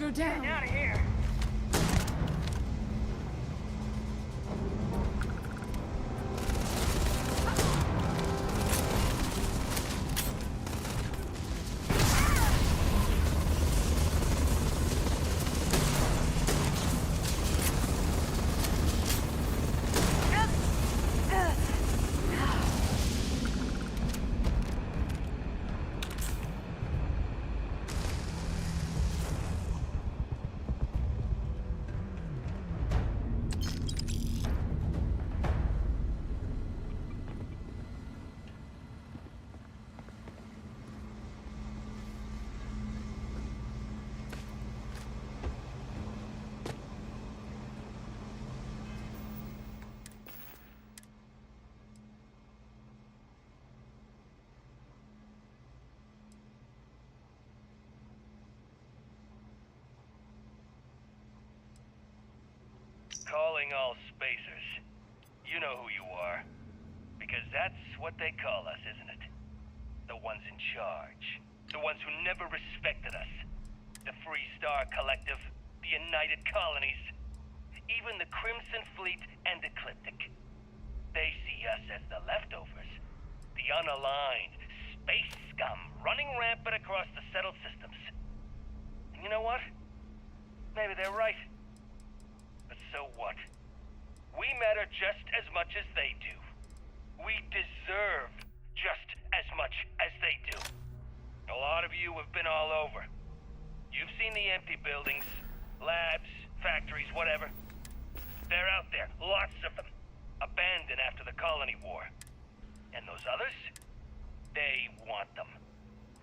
Go down. Out of here. Calling all spacers. You know who you are. Because that's what they call us, isn't it? The ones in charge. The ones who never respected us. The Free Star Collective. The United Colonies. Even the Crimson Fleet and Ecliptic. They see us as the leftovers. The unaligned space scum running rampant across the settled systems. And you know what? Maybe they're right. But so what? We matter just as much as they do. We deserve just as much as they do. A lot of you have been all over. You've seen the empty buildings, labs, factories, whatever. They're out there, lots of them. Abandoned after the colony war. And those others? They want them.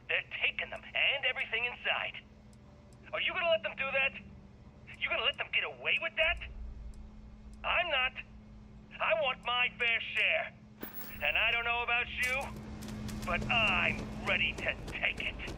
They're taking them and everything inside. Are you gonna let them do that? You gonna let them get away with that? I'm not. I want my fair share. And I don't know about you, but I'm ready to take it.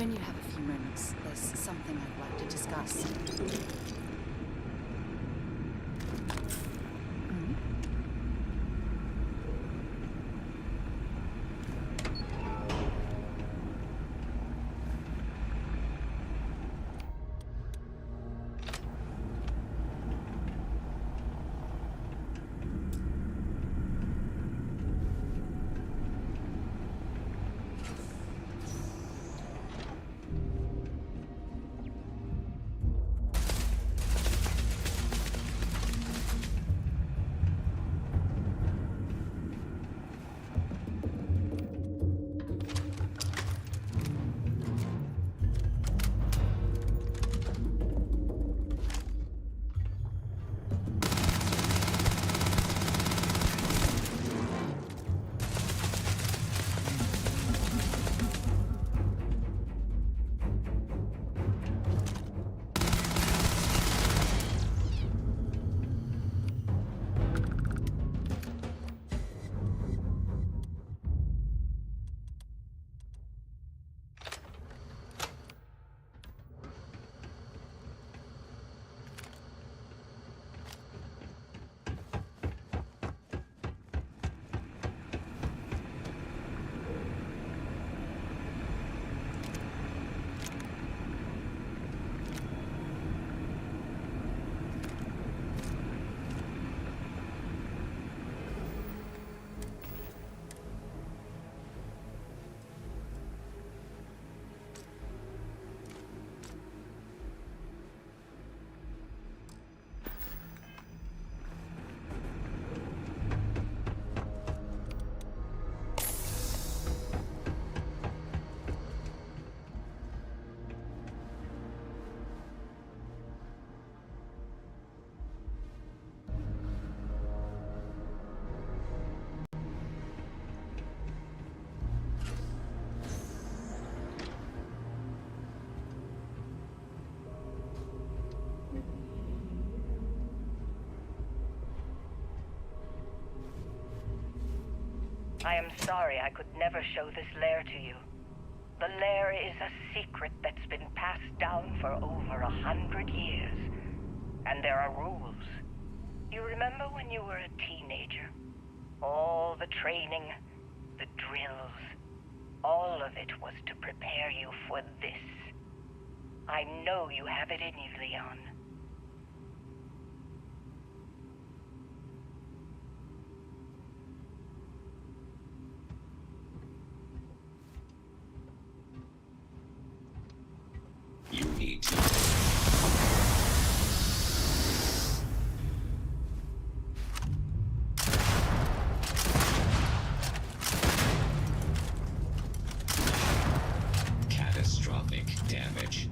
When you have a few moments, there's something I'd like to discuss. I am sorry I could never show this lair to you. The lair is a secret that's been passed down for over 100 years. And there are rules. You remember when you were a teenager? All the training, the drills, all of it was to prepare you for this. I know you have it in you, Leon. You need to. Catastrophic damage.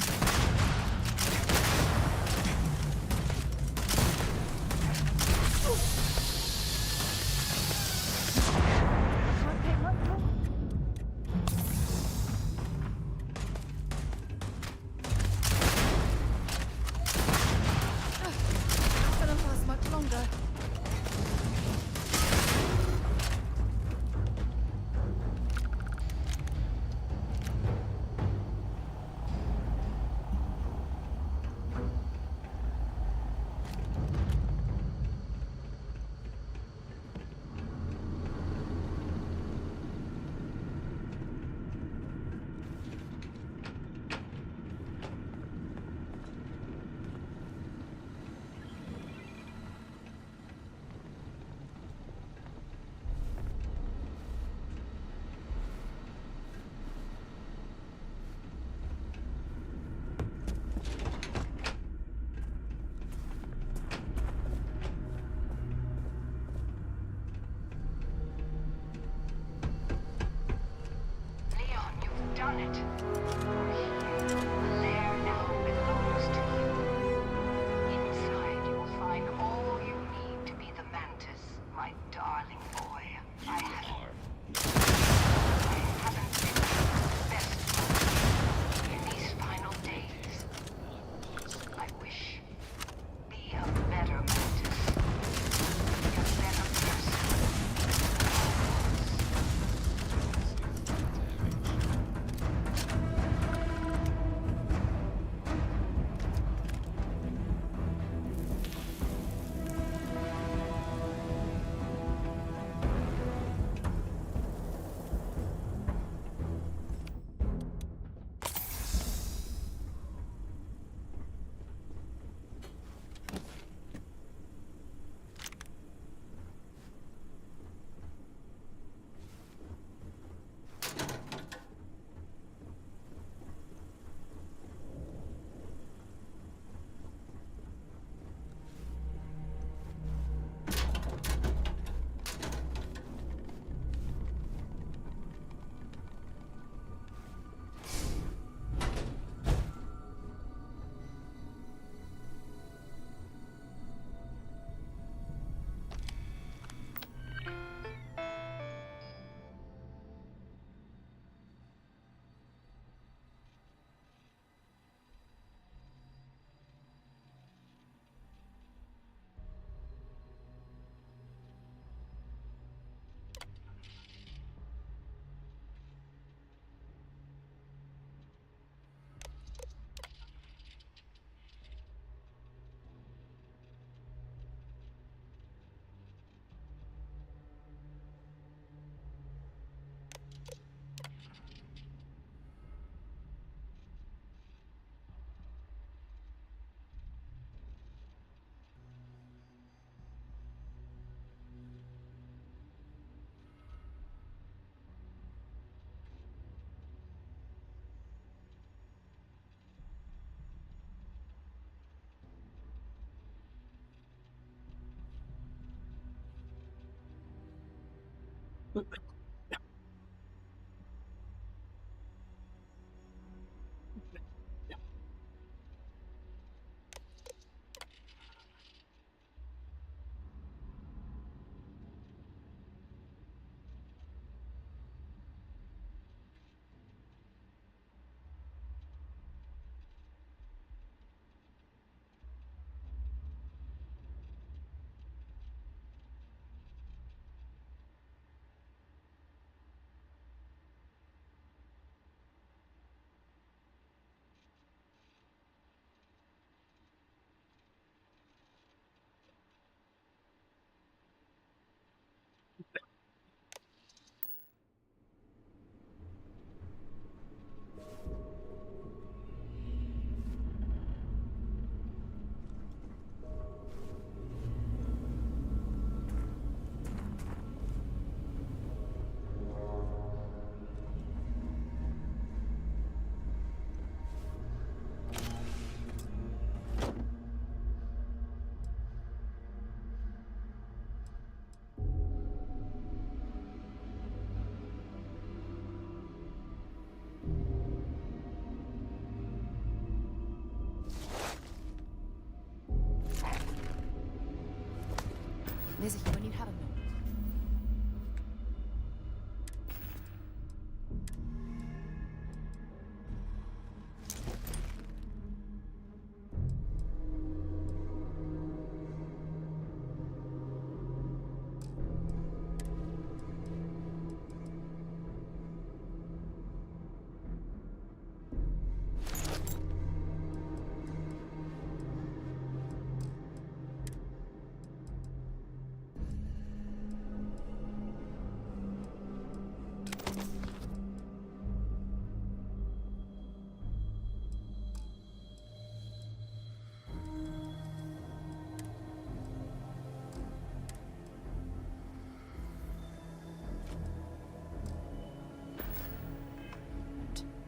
There's a when you have a moment.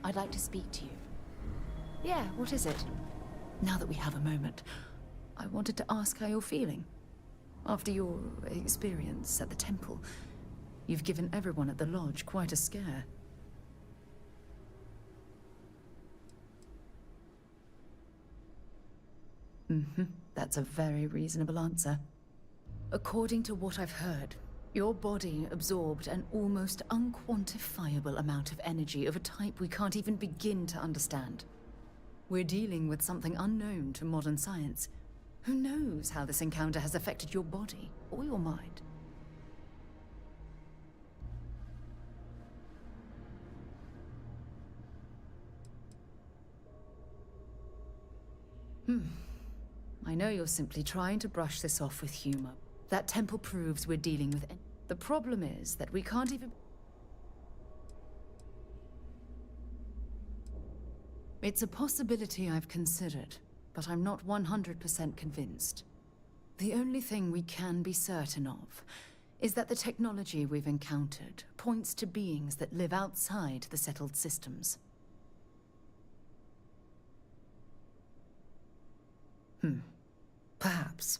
I'd like to speak to you. Yeah, what is it? Now that we have a moment, I wanted to ask how you're feeling. After your experience at the temple, you've given everyone at the lodge quite a scare. That's a very reasonable answer. According to what I've heard, your body absorbed an almost unquantifiable amount of energy of a type we can't even begin to understand. We're dealing with something unknown to modern science. Who knows how this encounter has affected your body or your mind? I know you're simply trying to brush this off with humor. That temple proves we're dealing with... The problem is that we can't even... It's a possibility I've considered, but I'm not 100% convinced. The only thing we can be certain of is that the technology we've encountered points to beings that live outside the settled systems. Perhaps.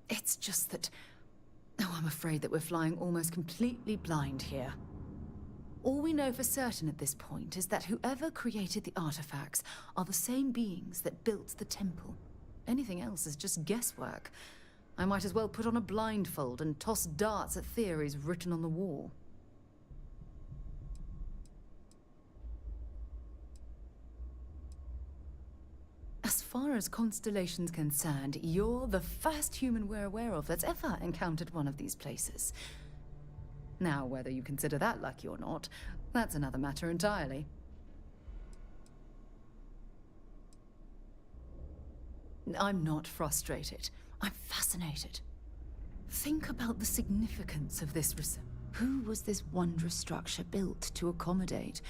It's just that... Oh, I'm afraid that we're flying almost completely blind here. All we know for certain at this point is that whoever created the artifacts are the same beings that built the temple. Anything else is just guesswork. I might as well put on a blindfold and toss darts at theories written on the wall. As far as Constellation's concerned, you're the first human we're aware of that's ever encountered one of these places. Now, whether you consider that lucky or not, that's another matter entirely. I'm not frustrated. I'm fascinated. Think about the significance of this research. Who was this wondrous structure built to accommodate?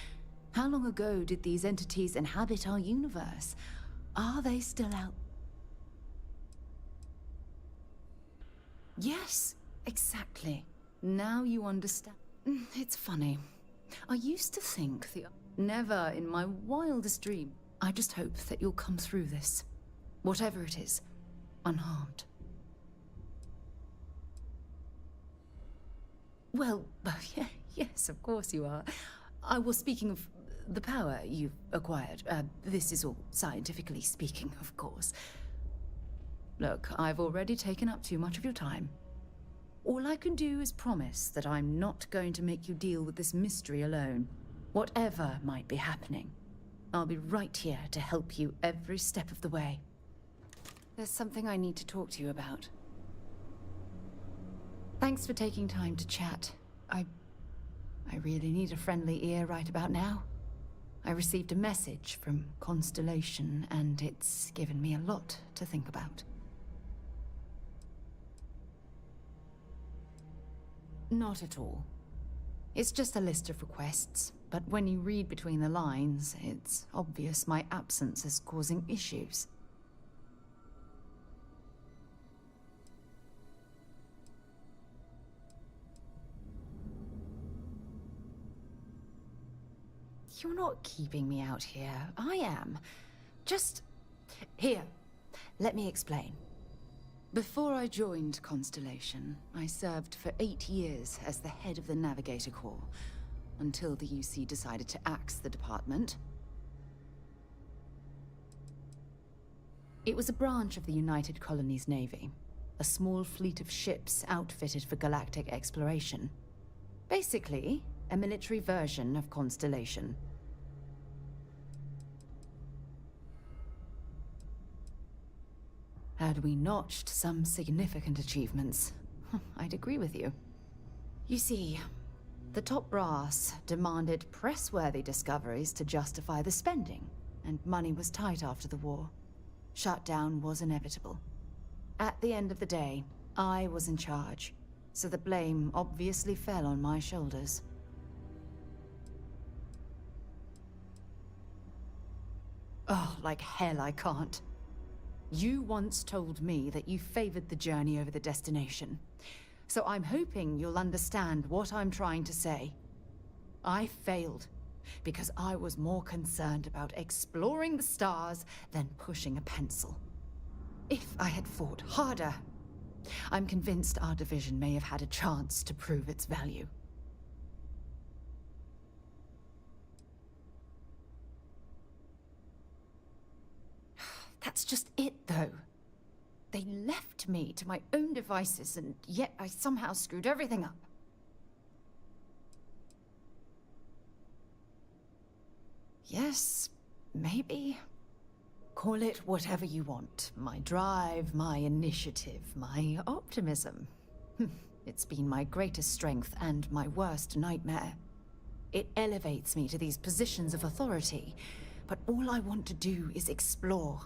How long ago did these entities inhabit our universe? Are they still out? Yes, exactly. Now you understand. It's funny. I used to think never in my wildest dream. I just hope that you'll come through this, whatever it is, unharmed. Well, yes, of course you are. I was speaking of the power you've acquired. This is all scientifically speaking, of course. Look, I've already taken up too much of your time. All I can do is promise that I'm not going to make you deal with this mystery alone. Whatever might be happening, I'll be right here to help you every step of the way. There's something I need to talk to you about. Thanks for taking time to chat. I really need a friendly ear right about now. I received a message from Constellation, and it's given me a lot to think about. Not at all. It's just a list of requests, but when you read between the lines, it's obvious my absence is causing issues. You're not keeping me out here. I am. Just... Here, let me explain. Before I joined Constellation, I served for 8 years as the head of the Navigator Corps, until the UC decided to axe the department. It was a branch of the United Colonies Navy, a small fleet of ships outfitted for galactic exploration. Basically, a military version of Constellation. Had we notched some significant achievements, I'd agree with you. You see, the top brass demanded press-worthy discoveries to justify the spending, and money was tight after the war. Shutdown was inevitable. At the end of the day, I was in charge, so the blame obviously fell on my shoulders. Oh, like hell I can't. You once told me that you favored the journey over the destination. So I'm hoping you'll understand what I'm trying to say. I failed because I was more concerned about exploring the stars than pushing a pencil. If I had fought harder, I'm convinced our division may have had a chance to prove its value. That's just it, though. They left me to my own devices, and yet I somehow screwed everything up. Yes, maybe. Call it whatever you want. My drive, my initiative, my optimism. It's been my greatest strength and my worst nightmare. It elevates me to these positions of authority, but all I want to do is explore,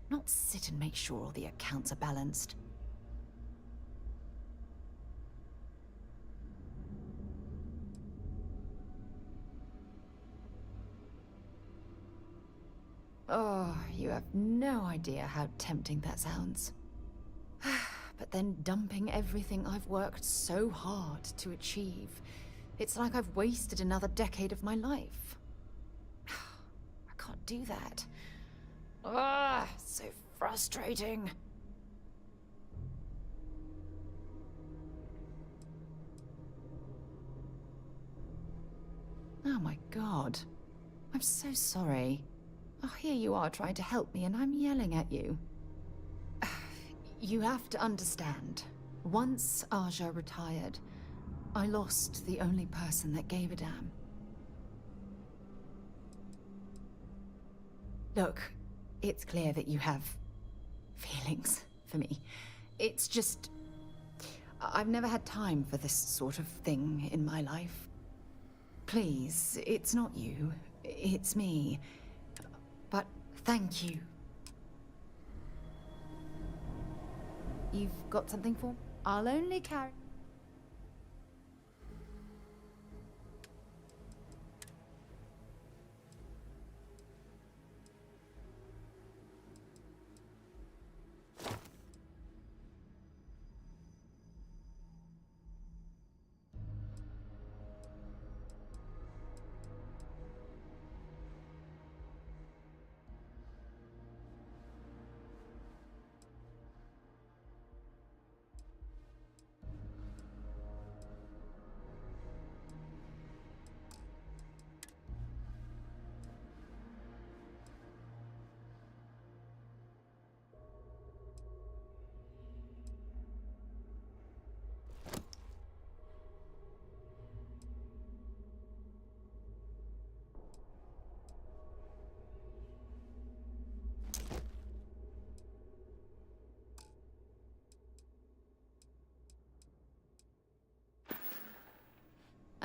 not sit and make sure all the accounts are balanced. Oh, you have no idea how tempting that sounds. But then dumping everything I've worked so hard to achieve, it's like I've wasted another decade of my life. I can't do that. Ah, so frustrating. Oh my God. I'm so sorry. Oh, here you are trying to help me and I'm yelling at you. You have to understand. Once Aja retired, I lost the only person that gave a damn. Look, it's clear that you have feelings for me. It's just... I've never had time for this sort of thing in my life. Please, it's not you. It's me. But thank you. You've got something for me? I'll only carry...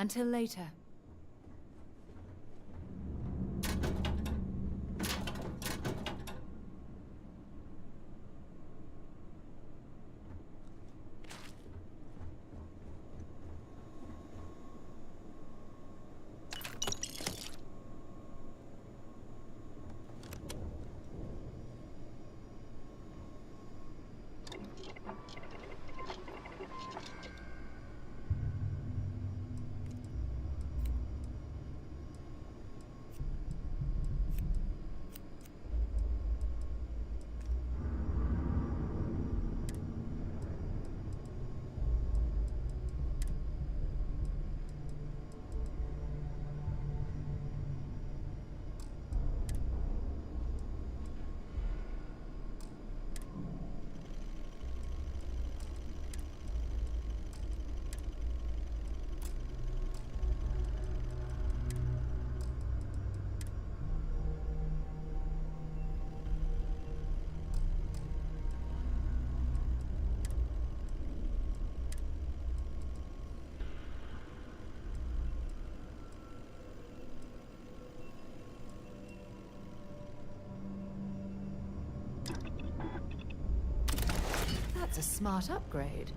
Until later. That's a smart upgrade.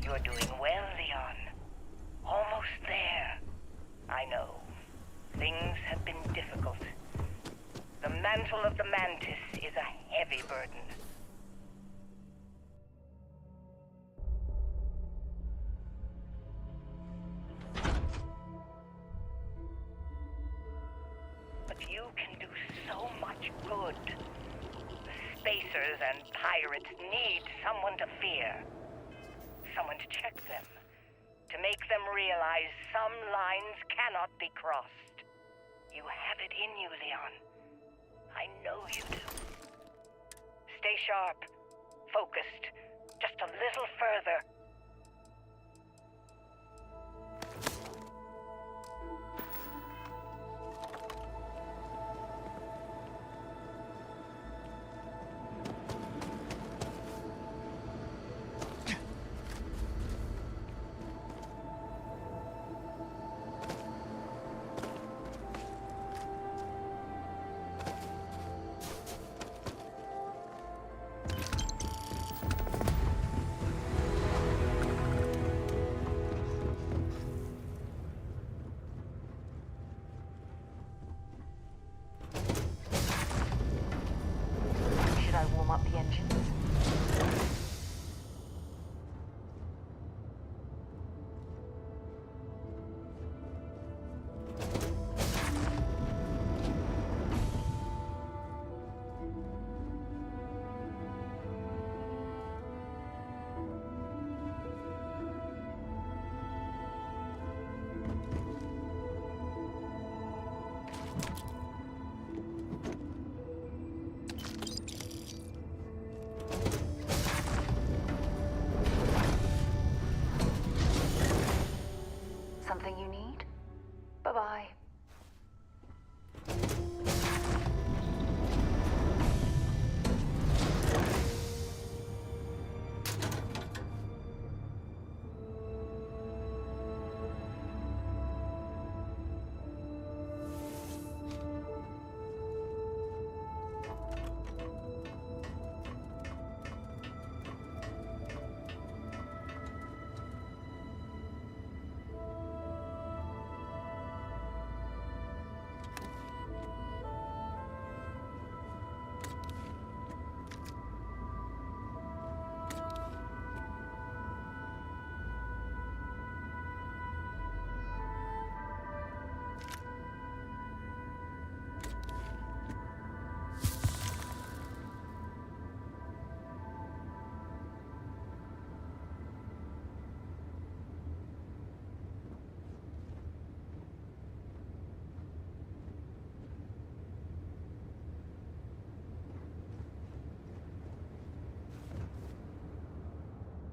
You're doing well, Leon. Almost there. I know. Things have been difficult. The mantle of the Mantis is a heavy burden. But you can do so much good. The Spacers and pirates need someone to fear. Someone to check them. To make them realize some lines cannot be crossed. You have it in you, Leon. I know you do. Stay sharp. Focused. Just a little further. Should I warm up the engines? Something you need? Bye-bye.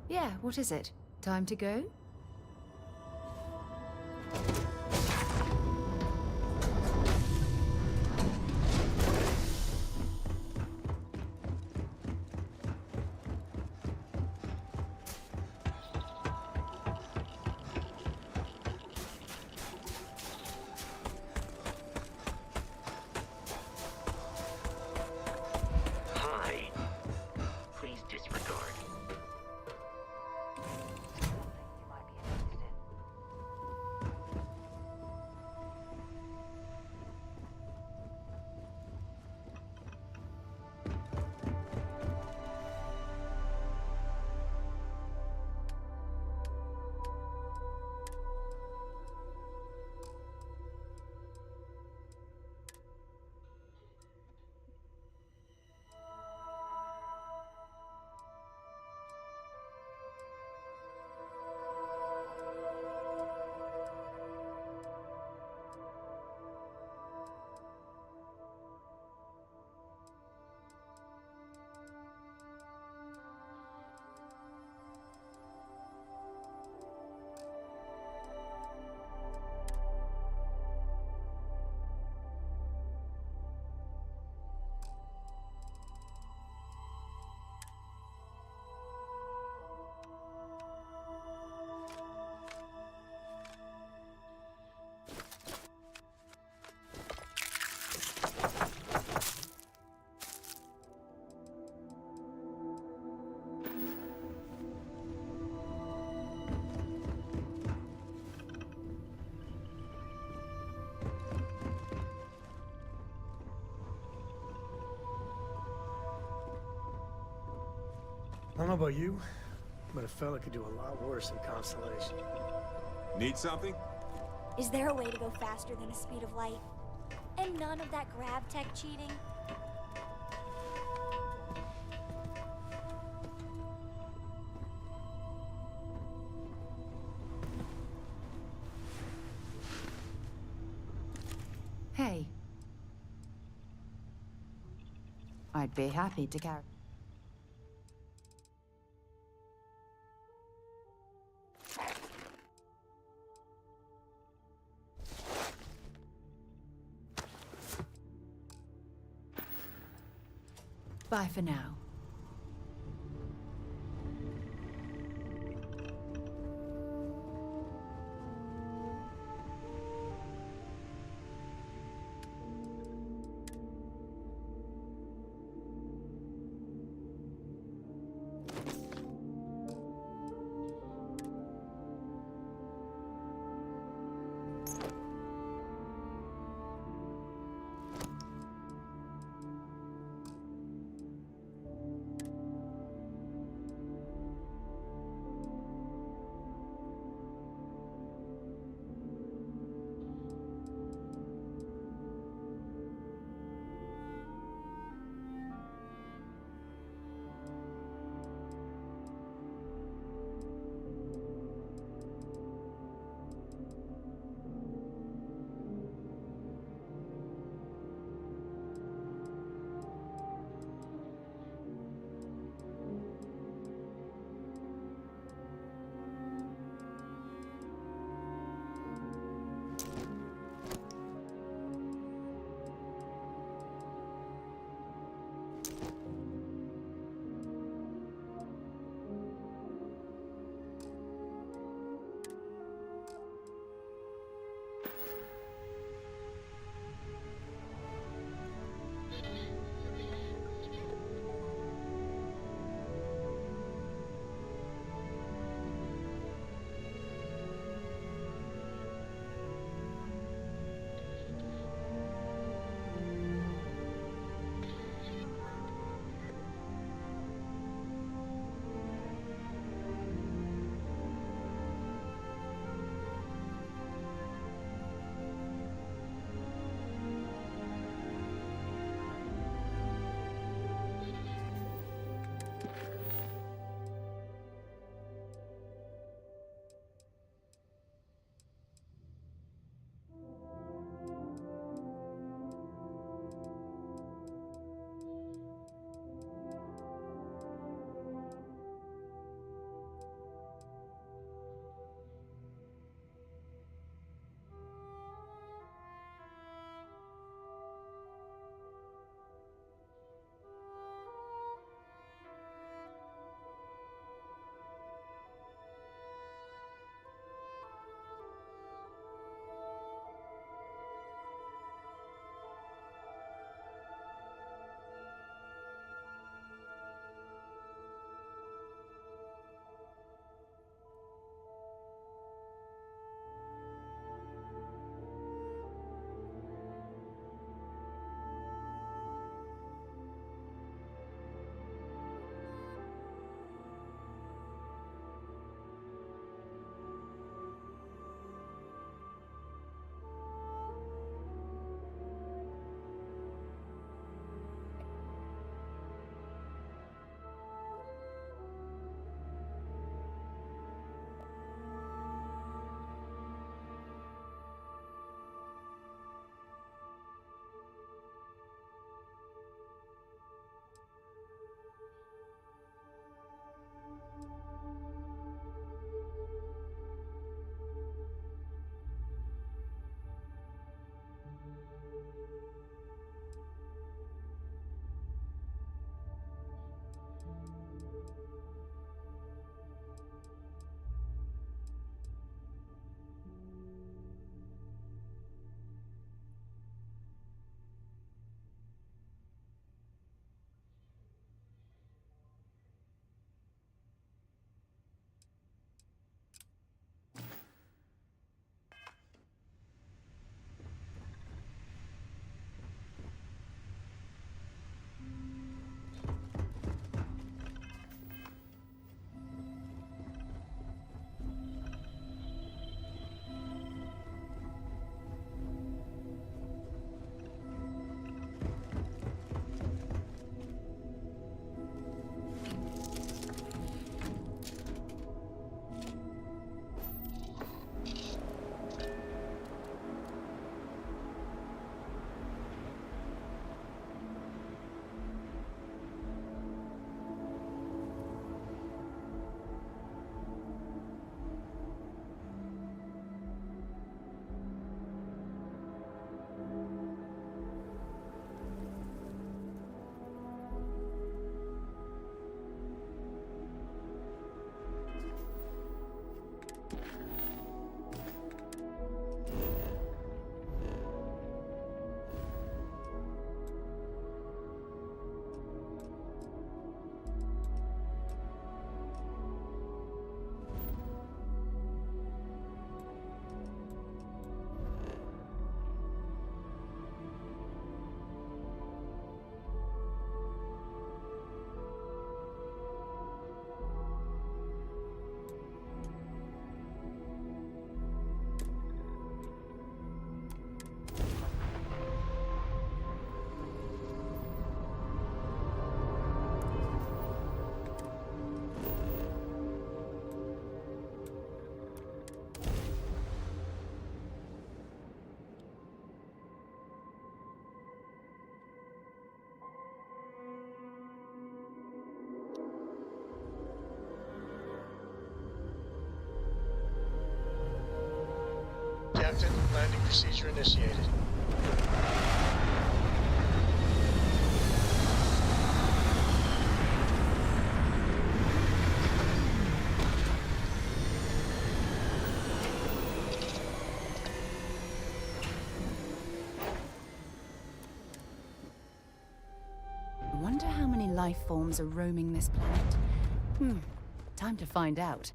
Yeah, what is it? Time to go? Hi. Please disregard. You might I don't know about you, but a fella could do a lot worse than Constellation. Need something? Is there a way to go faster than the speed of light? And none of that grab tech cheating? Hey. I'd be happy to carry. Bye for now. Captain. Landing procedure initiated. I wonder how many life forms are roaming this planet. Time to find out.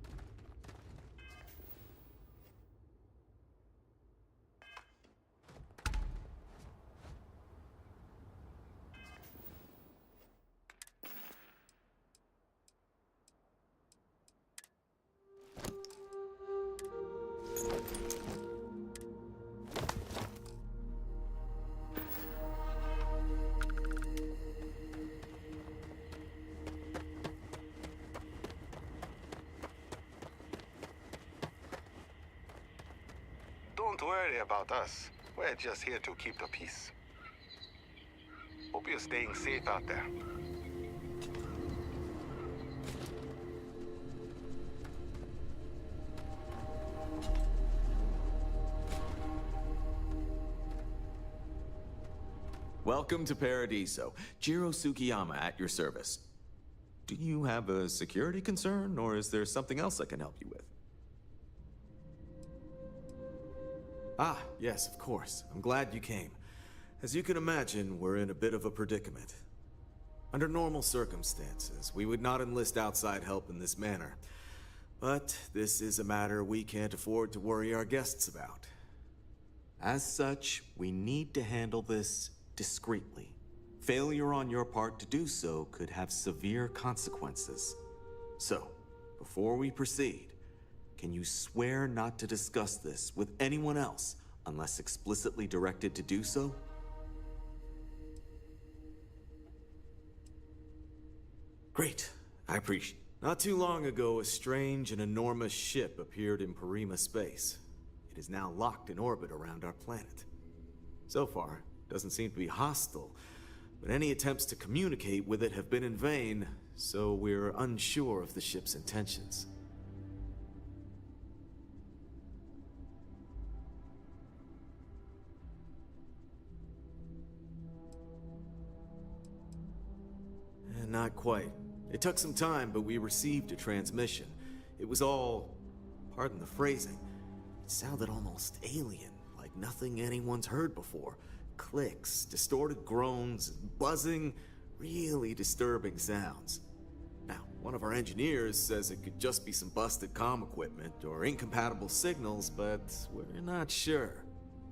Don't worry about us. We're just here to keep the peace. Hope you're staying safe out there. Welcome to Paradiso. Jiro Sukiyama at your service. Do you have a security concern, or is there something else I can help you with? Ah, yes, of course. I'm glad you came. As you can imagine, we're in a bit of a predicament. Under normal circumstances, we would not enlist outside help in this manner. But this is a matter we can't afford to worry our guests about. As such, we need to handle this discreetly. Failure on your part to do so could have severe consequences. So, before we proceed, can you swear not to discuss this with anyone else unless explicitly directed to do so? Great. I appreciate. Not too long ago, a strange and enormous ship appeared in Parima space. It is now locked in orbit around our planet. So far, it doesn't seem to be hostile, but any attempts to communicate with it have been in vain, so we're unsure of the ship's intentions. Not quite. It took some time, but we received a transmission. It was all, pardon the phrasing, it sounded almost alien, like nothing anyone's heard before. Clicks, distorted groans, buzzing, really disturbing sounds. Now, one of our engineers says it could just be some busted comm equipment or incompatible signals, but we're not sure.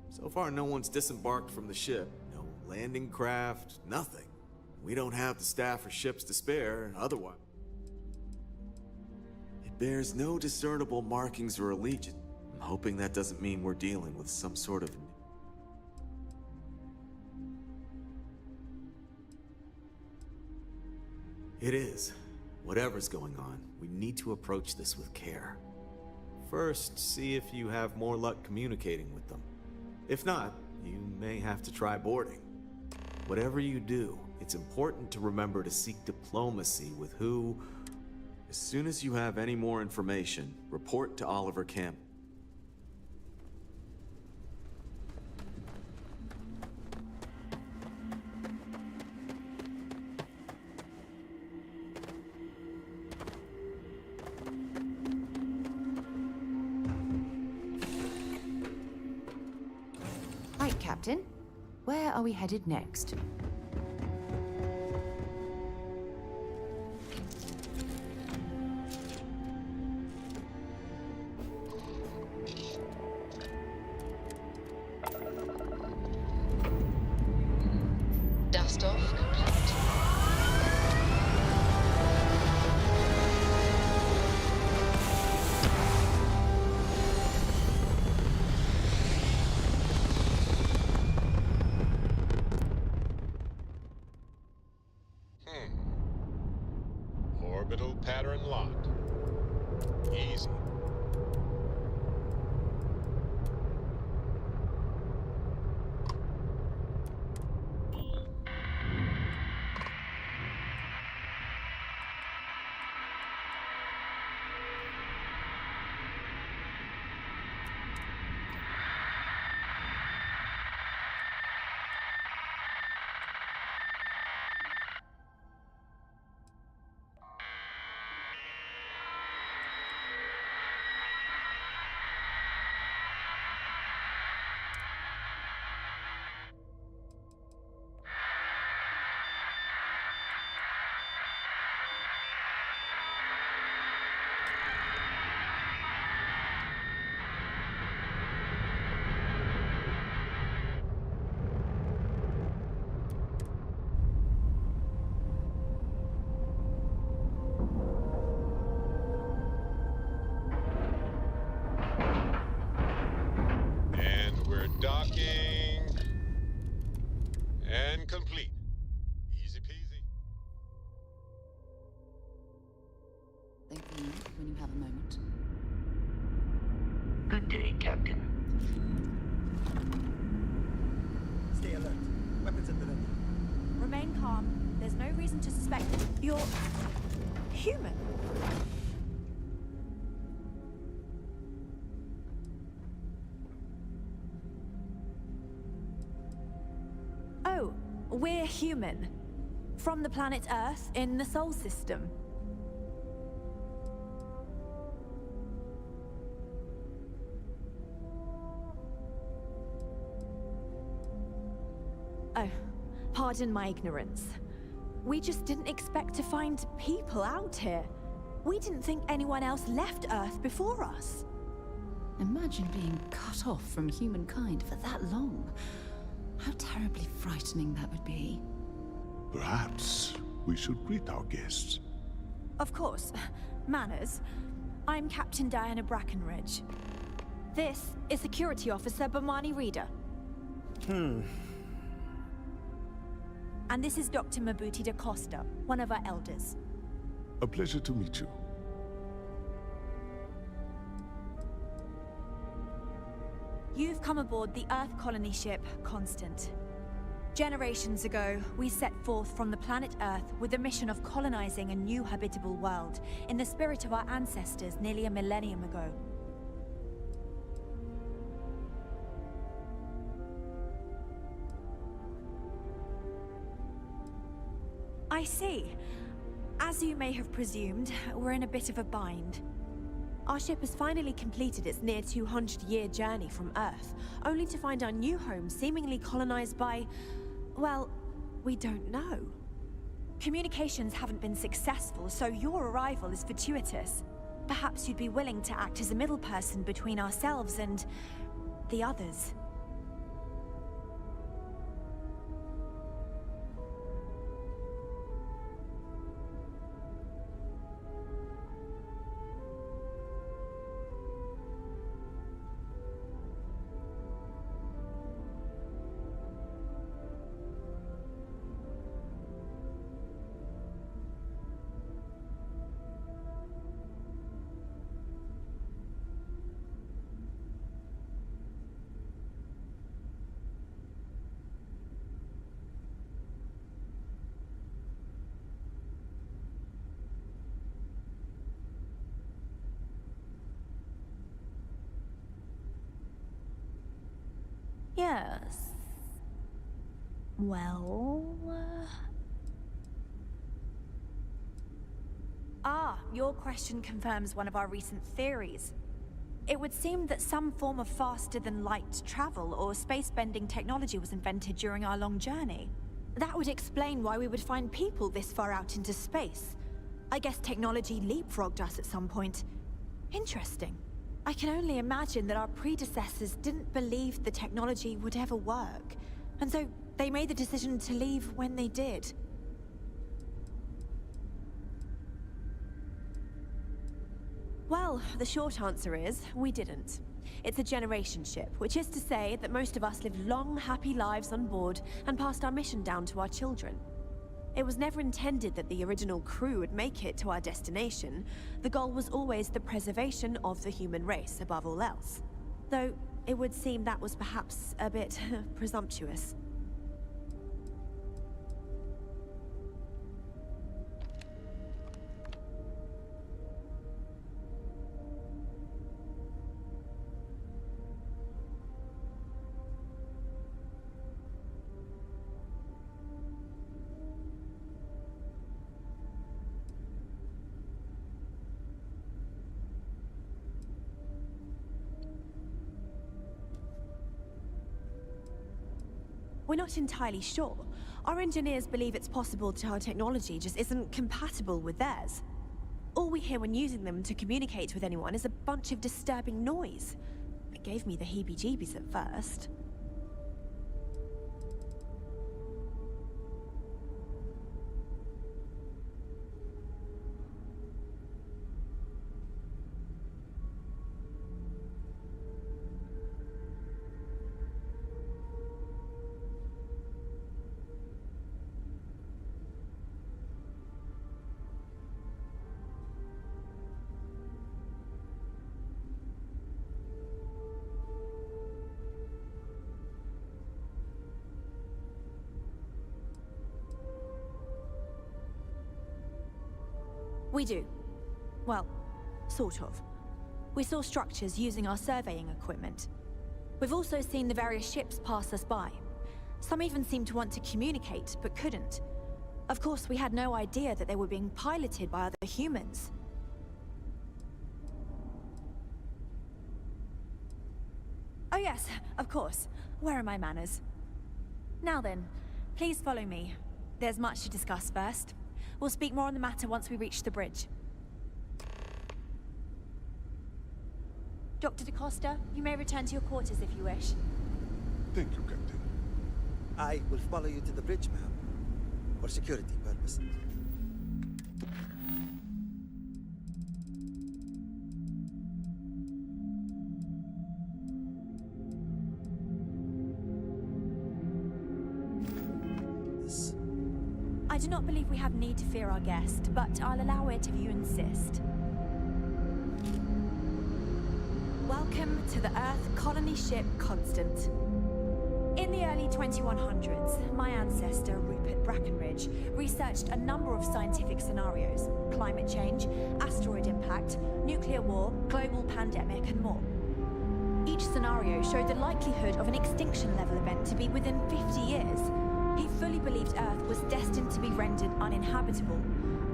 So far, no one's disembarked from the ship. No landing craft, nothing. We don't have the staff or ships to spare, otherwise. It bears no discernible markings or allegiance. I'm hoping that doesn't mean we're dealing with some sort of... It is. Whatever's going on, we need to approach this with care. First, see if you have more luck communicating with them. If not, you may have to try boarding. Whatever you do, it's important to remember to seek diplomacy with who... As soon as you have any more information, report to Oliver Camp. Right, Captain. Where are we headed next? Dust off complete. Orbital pattern locked. Easy. when you have a moment. Good day, Captain. Stay alert. Weapons at the ready. Remain calm. There's no reason to suspect you're human. Oh, we're human. From the planet Earth in the Sol system. Oh, pardon my ignorance. We just didn't expect to find people out here. We didn't think anyone else left Earth before us. Imagine being cut off from humankind for that long. How terribly frightening that would be. Perhaps we should greet our guests. Of course. Manners. I'm Captain Diana Brackenridge. This is Security Officer Bomani Reader. And this is Dr. Mabuti da Costa, one of our elders. A pleasure to meet you. You've come aboard the Earth colony ship, Constant. Generations ago, we set forth from the planet Earth with the mission of colonizing a new habitable world, in the spirit of our ancestors nearly a millennium ago. I see. As you may have presumed, we're in a bit of a bind. Our ship has finally completed its near 200-year journey from Earth, only to find our new home seemingly colonized by... well, we don't know. Communications haven't been successful, so your arrival is fortuitous. Perhaps you'd be willing to act as a middle person between ourselves and... the others. Yes. Well... your question confirms one of our recent theories. It would seem that some form of faster-than-light travel or space-bending technology was invented during our long journey. That would explain why we would find people this far out into space. I guess technology leapfrogged us at some point. Interesting. I can only imagine that our predecessors didn't believe the technology would ever work, and so they made the decision to leave when they did. Well, the short answer is, we didn't. It's a generation ship, which is to say that most of us lived long, happy lives on board and passed our mission down to our children. It was never intended that the original crew would make it to our destination. The goal was always the preservation of the human race above all else. Though, it would seem that was perhaps a bit presumptuous. We're not entirely sure. Our engineers believe it's possible that our technology just isn't compatible with theirs. All we hear when using them to communicate with anyone is a bunch of disturbing noise. It gave me the heebie-jeebies at first. We do. Well, sort of. We saw structures using our surveying equipment. We've also seen the various ships pass us by. Some even seemed to want to communicate, but couldn't. Of course, we had no idea that they were being piloted by other humans. Oh yes, of course. Where are my manners? Now then, please follow me. There's much to discuss first. We'll speak more on the matter once we reach the bridge. Dr. DaCosta, you may return to your quarters if you wish. Thank you, Captain. I will follow you to the bridge, ma'am. For security purposes. I do not believe we have need to fear our guest, but I'll allow it if you insist. Welcome to the Earth colony ship Constant. In the early 2100s, my ancestor, Rupert Brackenridge, researched a number of scientific scenarios: climate change, asteroid impact, nuclear war, global pandemic, and more. Each scenario showed the likelihood of an extinction-level event to be within 50 years. He fully believed Earth was destined to be rendered uninhabitable.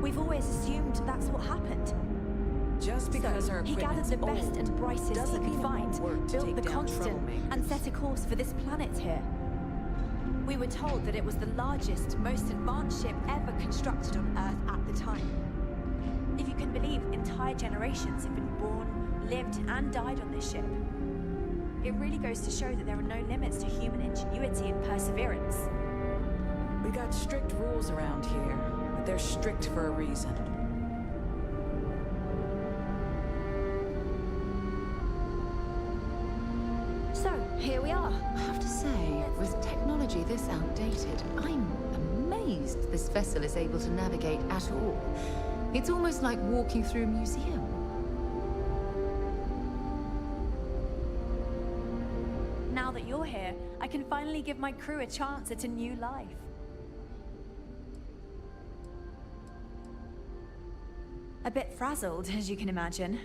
We've always assumed that's what happened. Just because our he gathered the best and brightest he could find, built the Constant, and set a course for this planet here. We were told that it was the largest, most advanced ship ever constructed on Earth at the time. If you can believe, entire generations have been born, lived, and died on this ship. It really goes to show that there are no limits to human ingenuity and perseverance. We got strict rules around here, but they're strict for a reason. So, here we are. I have to say, with technology this outdated, I'm amazed this vessel is able to navigate at all. It's almost like walking through a museum. Now that you're here, I can finally give my crew a chance at a new life. A bit frazzled, as you can imagine.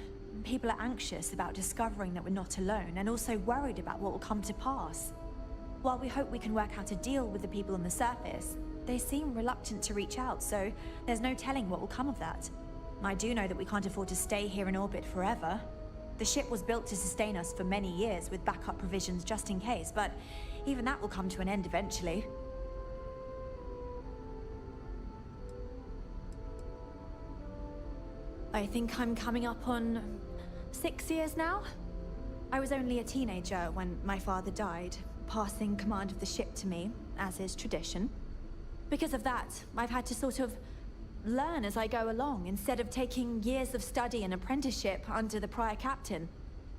People are anxious about discovering that we're not alone, and also worried about what will come to pass. While we hope we can work out a deal with the people on the surface, they seem reluctant to reach out, so there's no telling what will come of that. I do know that we can't afford to stay here in orbit forever. The ship was built to sustain us for many years with backup provisions just in case, but even that will come to an end eventually. I think I'm coming up on 6 years now. I was only a teenager when my father died, passing command of the ship to me, as is tradition. Because of that, I've had to sort of learn as I go along, instead of taking years of study and apprenticeship under the prior captain.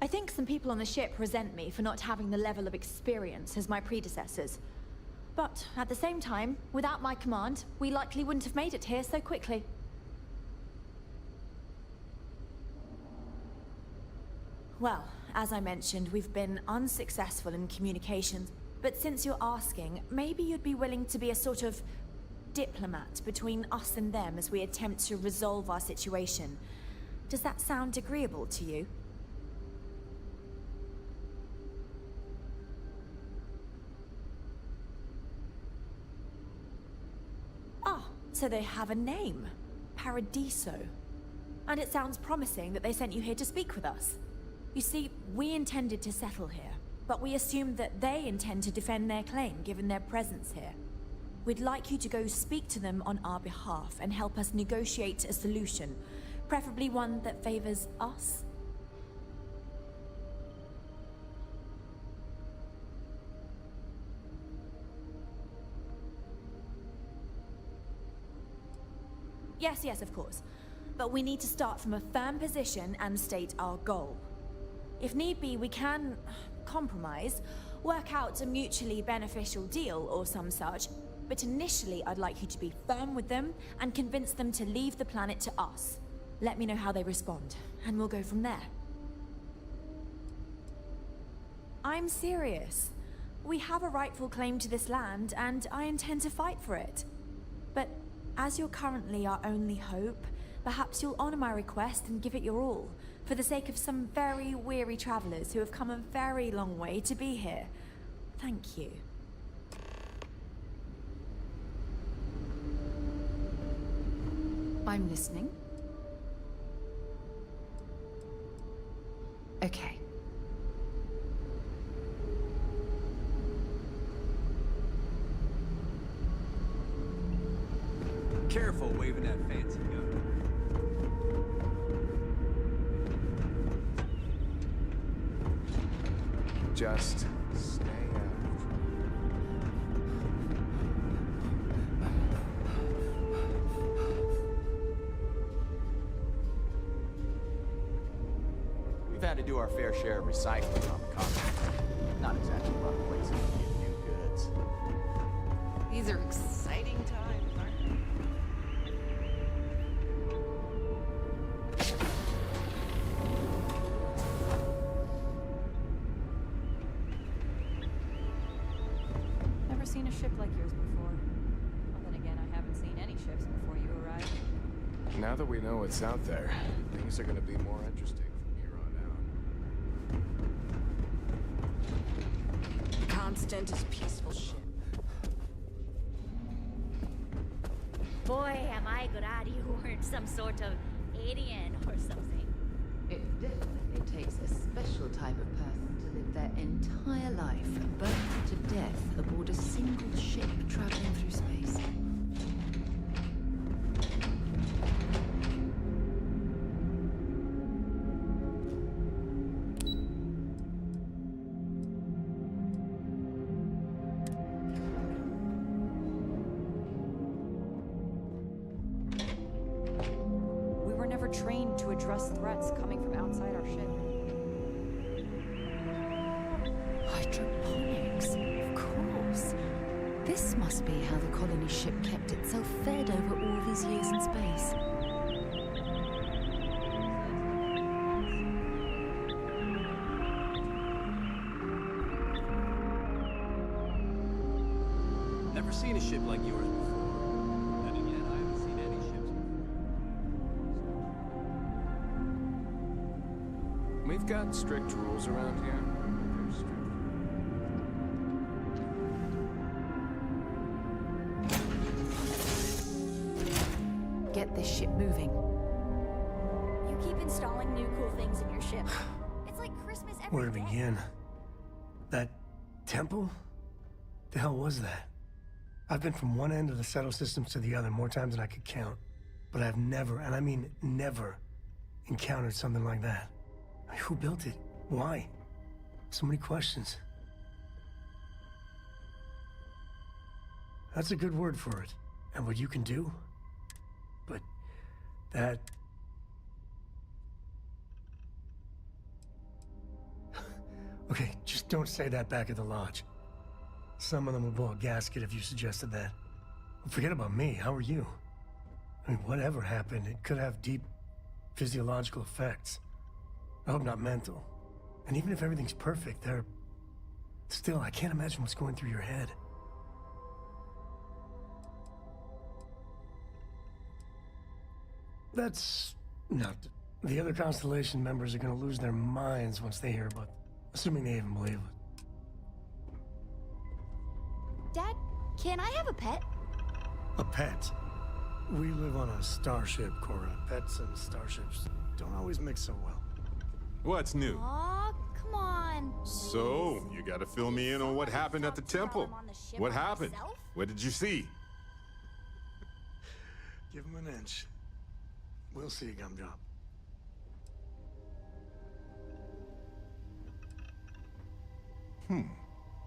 I think some people on the ship resent me for not having the level of experience as my predecessors. But at the same time, without my command, we likely wouldn't have made it here so quickly. Well, as I mentioned, we've been unsuccessful in communications, but since you're asking, maybe you'd be willing to be a sort of diplomat between us and them as we attempt to resolve our situation. Does that sound agreeable to you? Ah, so they have a name. Paradiso. And it sounds promising that they sent you here to speak with us. You see, we intended to settle here, but we assumed that they intend to defend their claim given their presence here. We'd like you to go speak to them on our behalf and help us negotiate a solution, preferably one that favors us. Yes, of course. But we need to start from a firm position and state our goal. If need be, we can compromise, work out a mutually beneficial deal or some such, but initially I'd like you to be firm with them and convince them to leave the planet to us. Let me know how they respond, and we'll go from there. I'm serious. We have a rightful claim to this land, and I intend to fight for it. But as you're currently our only hope, perhaps you'll honor my request and give it your all, for the sake of some very weary travelers who have come a very long way to be here. Thank you. I'm listening. Okay. Careful waving that fancy gun. Just stay out of trouble. We've had to do our fair share of recycling on the continent. Not exactly a lot of places to get new goods. These are exciting times, aren't they? Never seen a ship like yours before. Well, then again, I haven't seen any ships before you arrived. Now that we know what's out there, things are gonna be more interesting from here on out. Constant is peaceful ship. Boy, am I glad you weren't some sort of alien or something. It definitely takes a special type of person to live their entire life, burned to death aboard a single ship traveling through space. We were never trained to address threats coming from outside our ship. Hydroponics, of course. This must be how the colony ship kept itself fed over all these years in space. Never seen a ship like yours before. Then again, I haven't seen any ships before. We've got strict rules around here. They're strict. Get this ship moving. You keep installing new cool things in your ship. It's like Christmas every Where to day. begin? That temple? The hell was that? I've been from one end of the settle systems to the other more times than I could count. But I've never, and I mean never, encountered something like that. I mean, who built it? Why? So many questions. That's a good word for it. And what you can do? But that... Okay, just don't say that back at the lodge. Some of them will blow a gasket if you suggested that. Forget about me, how are you? I mean, whatever happened, it could have deep physiological effects. I hope not mental. And even if everything's perfect, still, I can't imagine what's going through your head. That's not... The other Constellation members are gonna lose their minds once they hear about... Assuming they even believe it. Dad, can I have a pet? A pet? We live on a starship, Cora. Pets and starships don't always mix so well. What's new? Aw, come on. So, you gotta fill me in on what happened at the temple. What happened? What did you see? Give him an inch. We'll see, Gumdrop.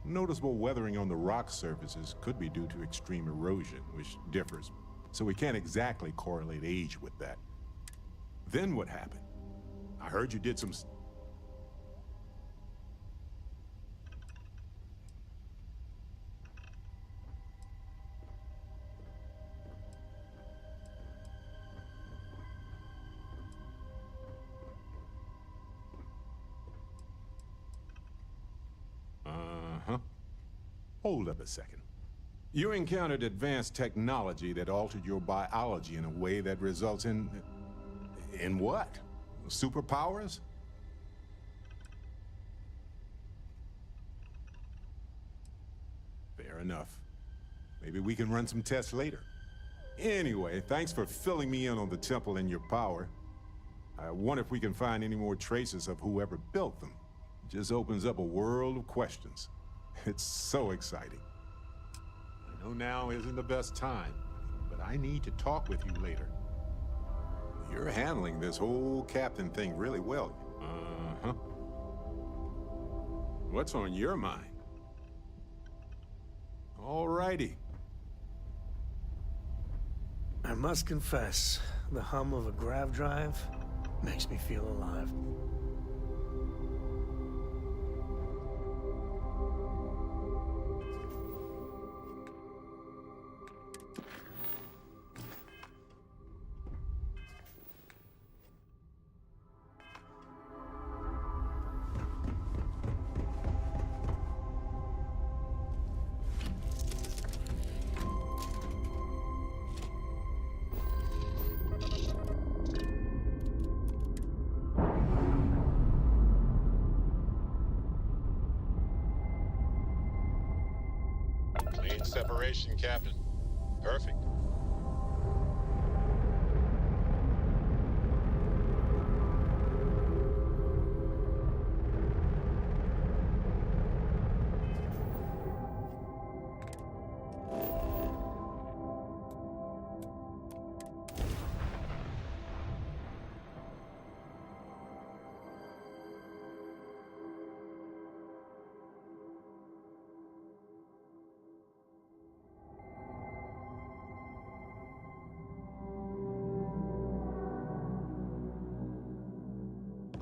Noticeable weathering on the rock surfaces could be due to extreme erosion, which differs. So we can't exactly correlate age with that. Then what happened? I heard you did some... Hold up a second. You encountered advanced technology that altered your biology in a way that results in... In what? Superpowers? Fair enough. Maybe we can run some tests later. Anyway, thanks for filling me in on the temple and your power. I wonder if we can find any more traces of whoever built them. It just opens up a world of questions. It's so exciting. I know now isn't the best time, but I need to talk with you later. You're handling this whole captain thing really well. Uh-huh. What's on your mind? All righty. I must confess, the hum of a grav drive makes me feel alive. Clean separation, Captain. Perfect.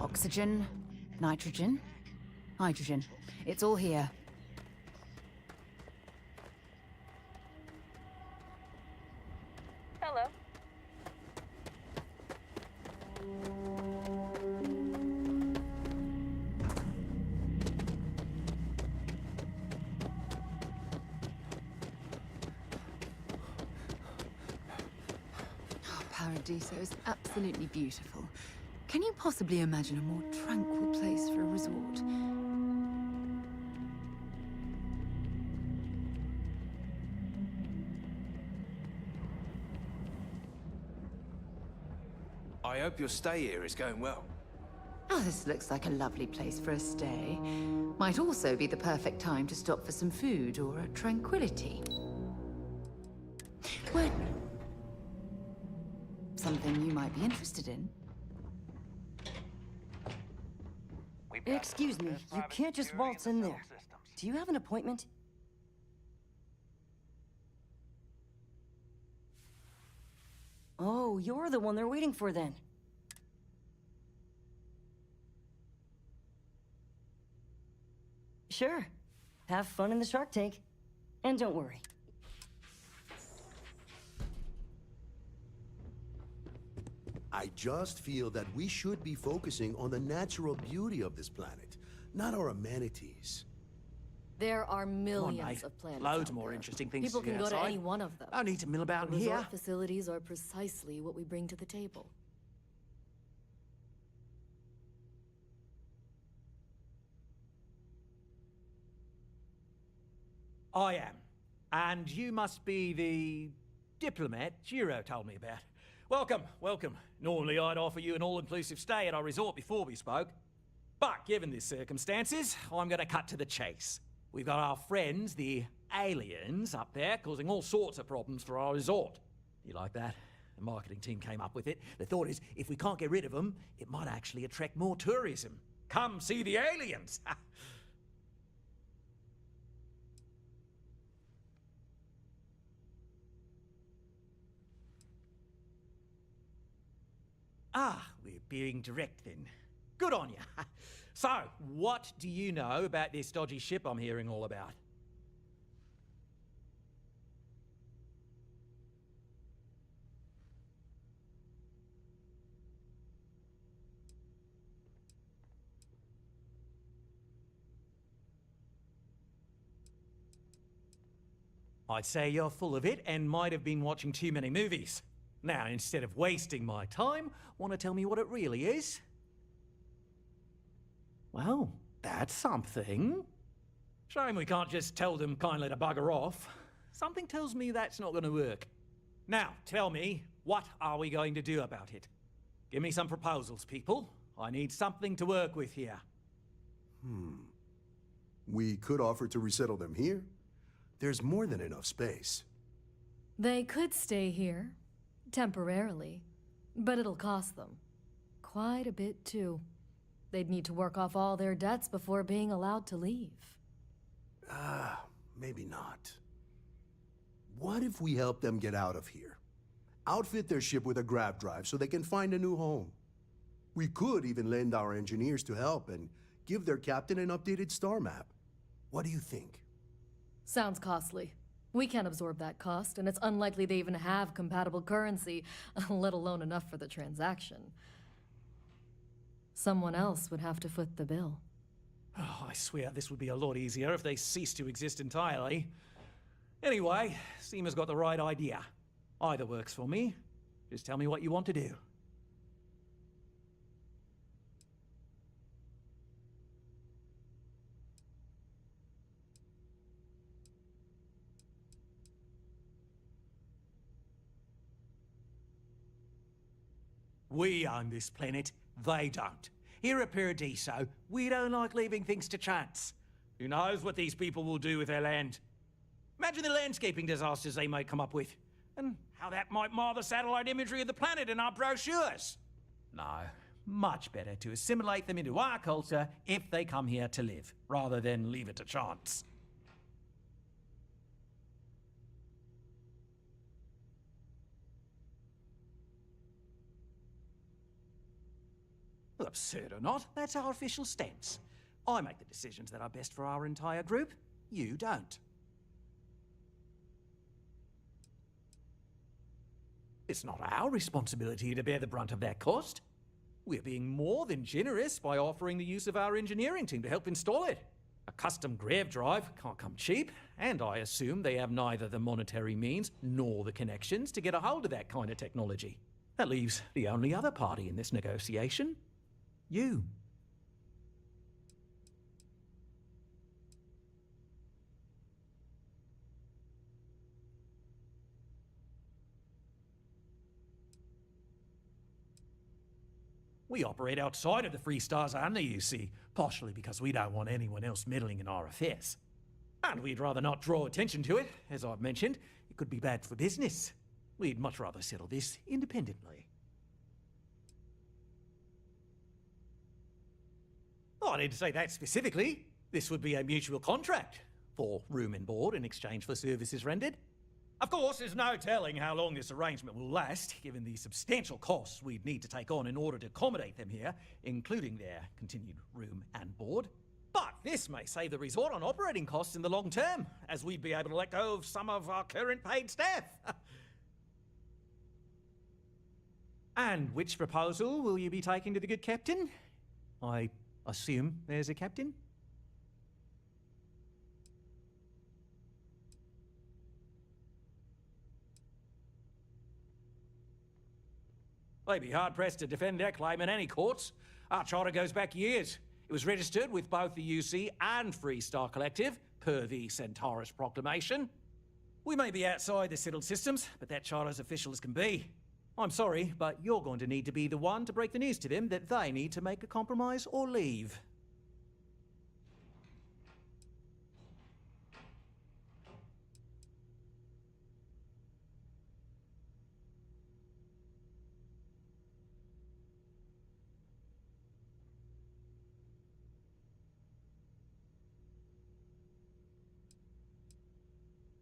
Oxygen, nitrogen, hydrogen. It's all here. Hello. Oh, Paradiso is absolutely beautiful. Can you possibly imagine a more tranquil place for a resort? I hope your stay here is going well. Oh, this looks like a lovely place for a stay. Might also be the perfect time to stop for some food or a tranquility. What? Something you might be interested in? Excuse me, you can't just waltz in there. Do you have an appointment? Oh, you're the one they're waiting for then. Sure. Have fun in the shark tank. And don't worry. I just feel that we should be focusing on the natural beauty of this planet, not our amenities. There are millions mate. of planets. Loads out more there. interesting things People to see can go to outside. any one of them. I need to mill about The in here. resort facilities are precisely what we bring to the table. I am. And you must be the diplomat Jiro told me about. Welcome, welcome. Normally I'd offer you an all-inclusive stay at our resort before we spoke. But given the circumstances, I'm going to cut to the chase. We've got our friends, the aliens, up there causing all sorts of problems for our resort. You like that? The marketing team came up with it. The thought is, if we can't get rid of them, it might actually attract more tourism. Come see the aliens! Ah, we're being direct then. Good on you. So, what do you know about this dodgy ship I'm hearing all about? I'd say you're full of it and might have been watching too many movies. Now, instead of wasting my time, want to tell me what it really is? Well, that's something. Shame we can't just tell them kindly to bugger off. Something tells me that's not going to work. Now, tell me, what are we going to do about it? Give me some proposals, people. I need something to work with here. We could offer to resettle them here. There's more than enough space. They could stay here, temporarily, but it'll cost them. Quite a bit, too. They'd need to work off all their debts before being allowed to leave. Maybe not. What if we help them get out of here? Outfit their ship with a grav drive so they can find a new home. We could even lend our engineers to help and give their captain an updated star map. What do you think? Sounds costly. We can't absorb that cost, and it's unlikely they even have compatible currency, let alone enough for the transaction. Someone else would have to foot the bill. Oh, I swear this would be a lot easier if they ceased to exist entirely. Anyway, Seema's got the right idea. Either works for me. Just tell me what you want to do. We own this planet, they don't. Here at Paradiso, we don't like leaving things to chance. Who knows what these people will do with their land? Imagine the landscaping disasters they might come up with, and how that might mar the satellite imagery of the planet in our brochures. No, much better to assimilate them into our culture if they come here to live, rather than leave it to chance. Well, absurd or not, that's our official stance. I make the decisions that are best for our entire group. You don't. It's not our responsibility to bear the brunt of that cost. We're being more than generous by offering the use of our engineering team to help install it. A custom grav drive can't come cheap, and I assume they have neither the monetary means nor the connections to get a hold of that kind of technology. That leaves the only other party in this negotiation. You. We operate outside of the Free Stars only, you see, partially because we don't want anyone else meddling in our affairs. And we'd rather not draw attention to it. As I've mentioned, it could be bad for business. We'd much rather settle this independently. Oh, I didn't say that specifically. This would be a mutual contract for room and board in exchange for services rendered. Of course, there's no telling how long this arrangement will last, given the substantial costs we'd need to take on in order to accommodate them here, including their continued room and board. But this may save the resort on operating costs in the long term, as we'd be able to let go of some of our current paid staff. And which proposal will you be taking to the good captain? I assume there's a captain? They'd be hard-pressed to defend their claim in any courts. Our charter goes back years. It was registered with both the UC and Free Star Collective, per the Centaurus Proclamation. We may be outside the settled systems, but that charter's official as can be. I'm sorry, but you're going to need to be the one to break the news to them that they need to make a compromise or leave.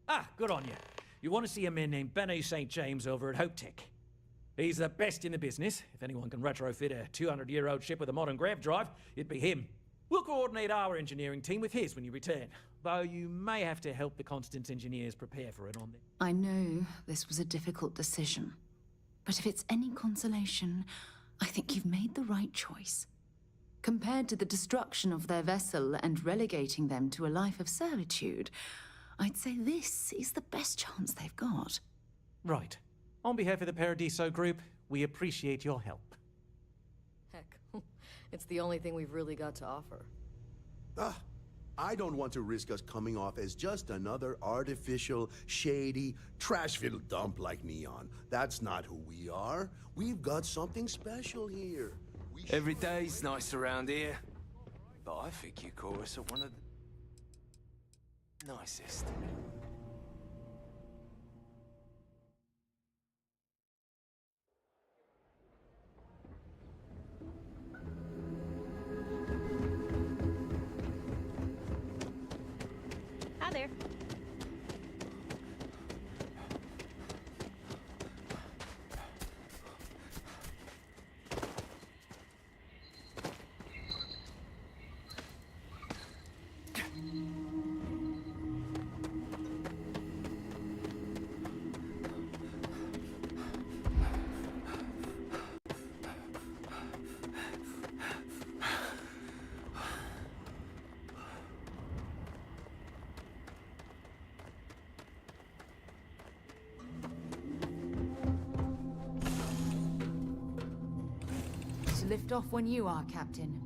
Ah, good on you. You want to see a man named Benny St. James over at Hope Tech. He's the best in the business. If anyone can retrofit a 200-year-old ship with a modern grav drive, it'd be him. We'll coordinate our engineering team with his when you return, though you may have to help the Constance engineers prepare for it on the... I know this was a difficult decision, but if it's any consolation, I think you've made the right choice. Compared to the destruction of their vessel and relegating them to a life of servitude, I'd say this is the best chance they've got. Right. On behalf of the Paradiso Group, we appreciate your help. Heck, it's the only thing we've really got to offer. I don't want to risk us coming off as just another artificial, shady, trash-filled dump like Neon. That's not who we are. We've got something special here. Every day's nice around here. But I think you call us one of the nicest. Hi there. Lift off when you are, Captain.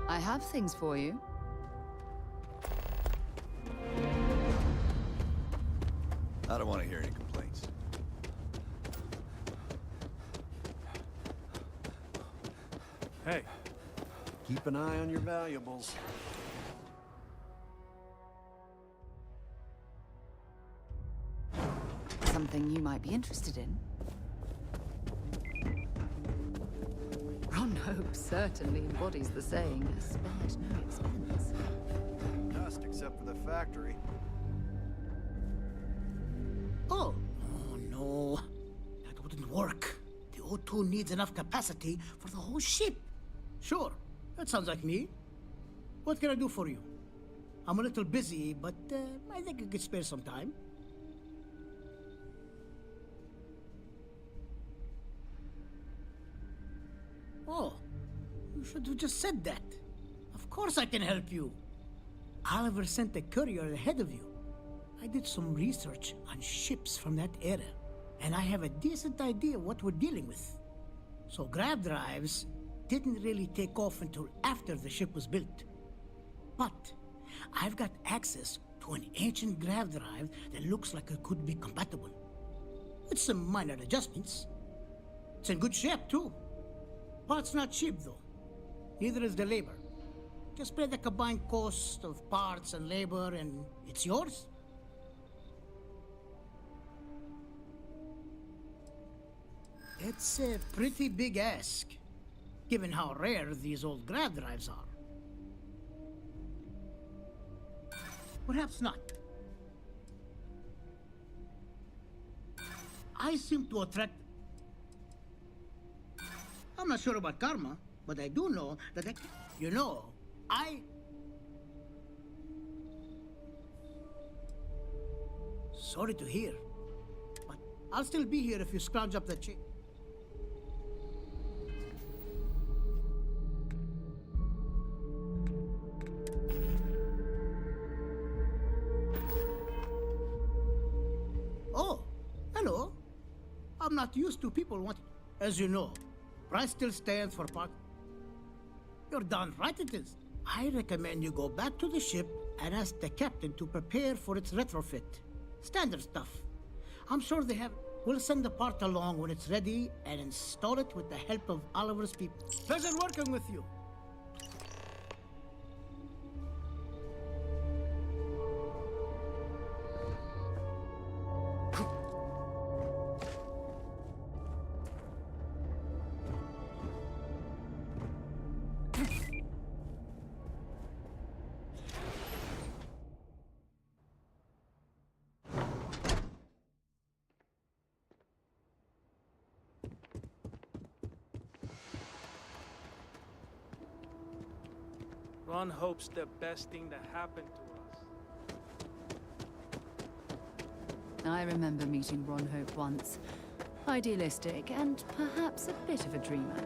I have things for you. I don't want to hear any complaints. Hey, keep an eye on your valuables. Something you might be interested in. Ron Hope certainly embodies the saying, spared no expense. Dust except for the factory. Oh, no. That wouldn't work. The O2 needs enough capacity for the whole ship. Sure, that sounds like me. What can I do for you? I'm a little busy, but I think I could spare some time. Oh, you should have just said that. Of course I can help you. Oliver sent a courier ahead of you. I did some research on ships from that era, and I have a decent idea what we're dealing with. So grav drives didn't really take off until after the ship was built. But I've got access to an ancient grav drive that looks like it could be compatible. With some minor adjustments. It's in good shape, too. Parts not cheap, though. Neither is the labor. Just pay the combined cost of parts and labor, and it's yours. It's a pretty big ask, given how rare these old grav drives are. Perhaps not. I seem to attract... I'm not sure about karma, but I do know that you know, Sorry to hear, but I'll still be here if you scrounge up the change. Oh, hello. I'm not used to people wanting... As you know, price still stands for part... You're darn right it is. I recommend you go back to the ship and ask the captain to prepare for its retrofit. Standard stuff. I'm sure they have... We'll send the part along when it's ready and install it with the help of Oliver's people. Pleasure working with you. Ron hopes the best thing that happened to us. I remember meeting Ron Hope once. Idealistic and perhaps a bit of a dreamer.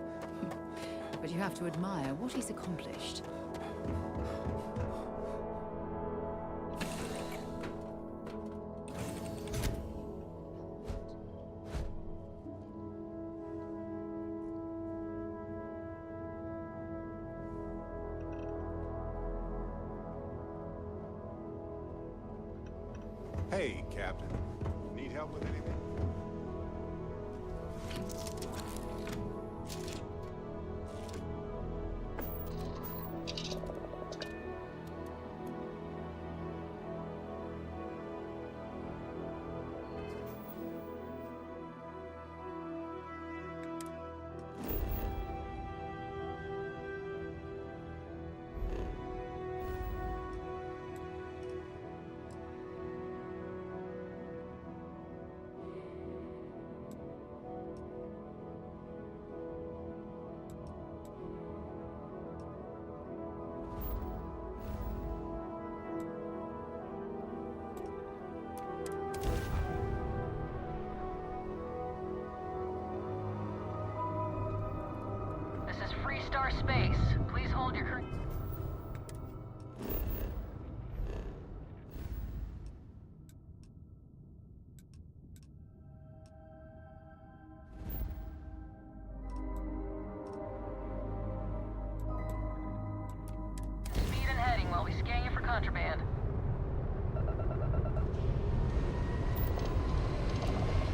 But you have to admire what he's accomplished. Hey, Captain. Need help with anything? Star Space. Please hold your current... Speed and heading while we scan you for contraband.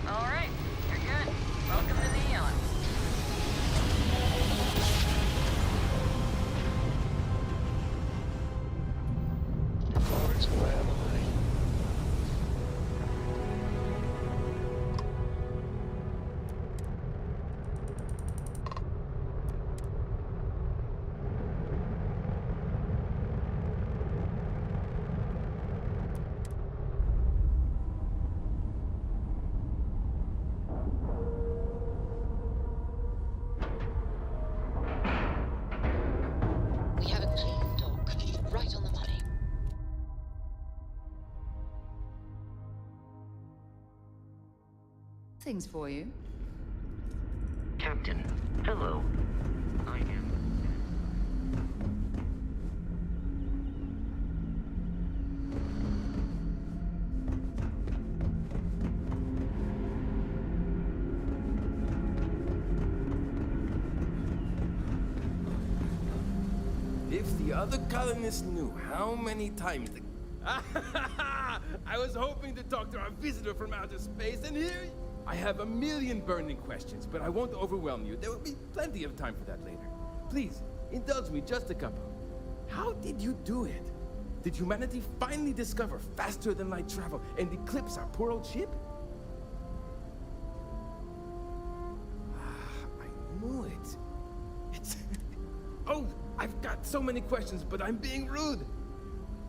All right, you're good. Welcome to Neon. We have a clean dock, right on the money. Things for you. Captain, hello. I am... If the other colonists knew how many times the... I was hoping to talk to our visitor from outer space, and here... I have a million burning questions, but I won't overwhelm you. There will be plenty of time for that later. Please, indulge me just a couple. How did you do it? Did humanity finally discover faster-than-light travel and eclipse our poor old ship? I knew it. It's... Oh, I've got so many questions, but I'm being rude.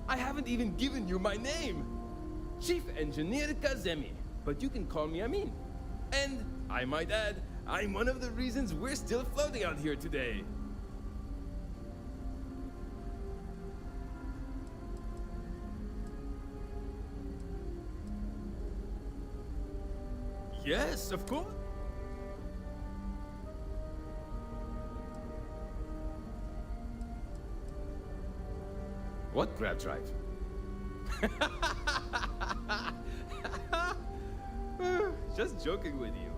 I haven't even given you my name. Chief Engineer Kazemi, but you can call me Amin. And, I might add, I'm one of the reasons we're still floating out here today. Yes, of course. What grab drive? Just joking with you.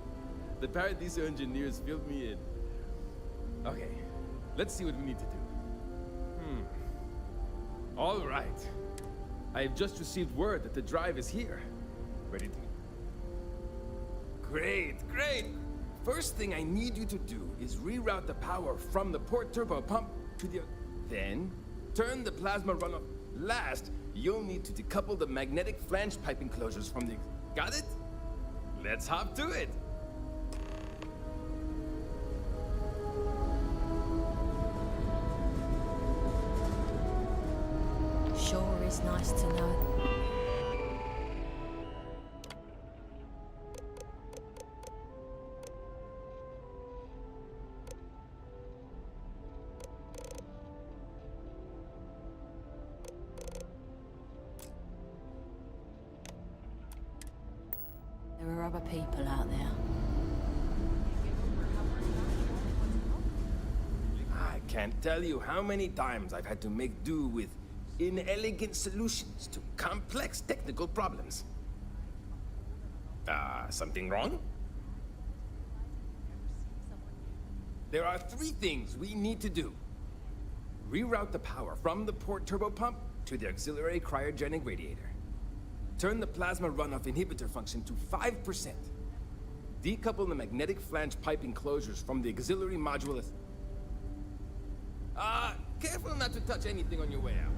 The Paradiso engineers filled me in. Okay, let's see what we need to do. All right. I have just received word that the drive is here. Ready to... Great, great! First thing I need you to do is reroute the power from the port turbo pump to the... Then, turn the plasma runoff. Last, you'll need to decouple the magnetic flange pipe enclosures from the... Got it? Let's hop to it! Sure is nice to know. There are other people out there. I can't tell you how many times I've had to make do with inelegant solutions to complex technical problems. Something wrong? There are 3 things we need to do. Reroute the power from the port turbo pump to the auxiliary cryogenic radiator. Turn the plasma runoff inhibitor function to 5%. Decouple the magnetic flange pipe enclosures from the auxiliary module. Careful not to touch anything on your way out.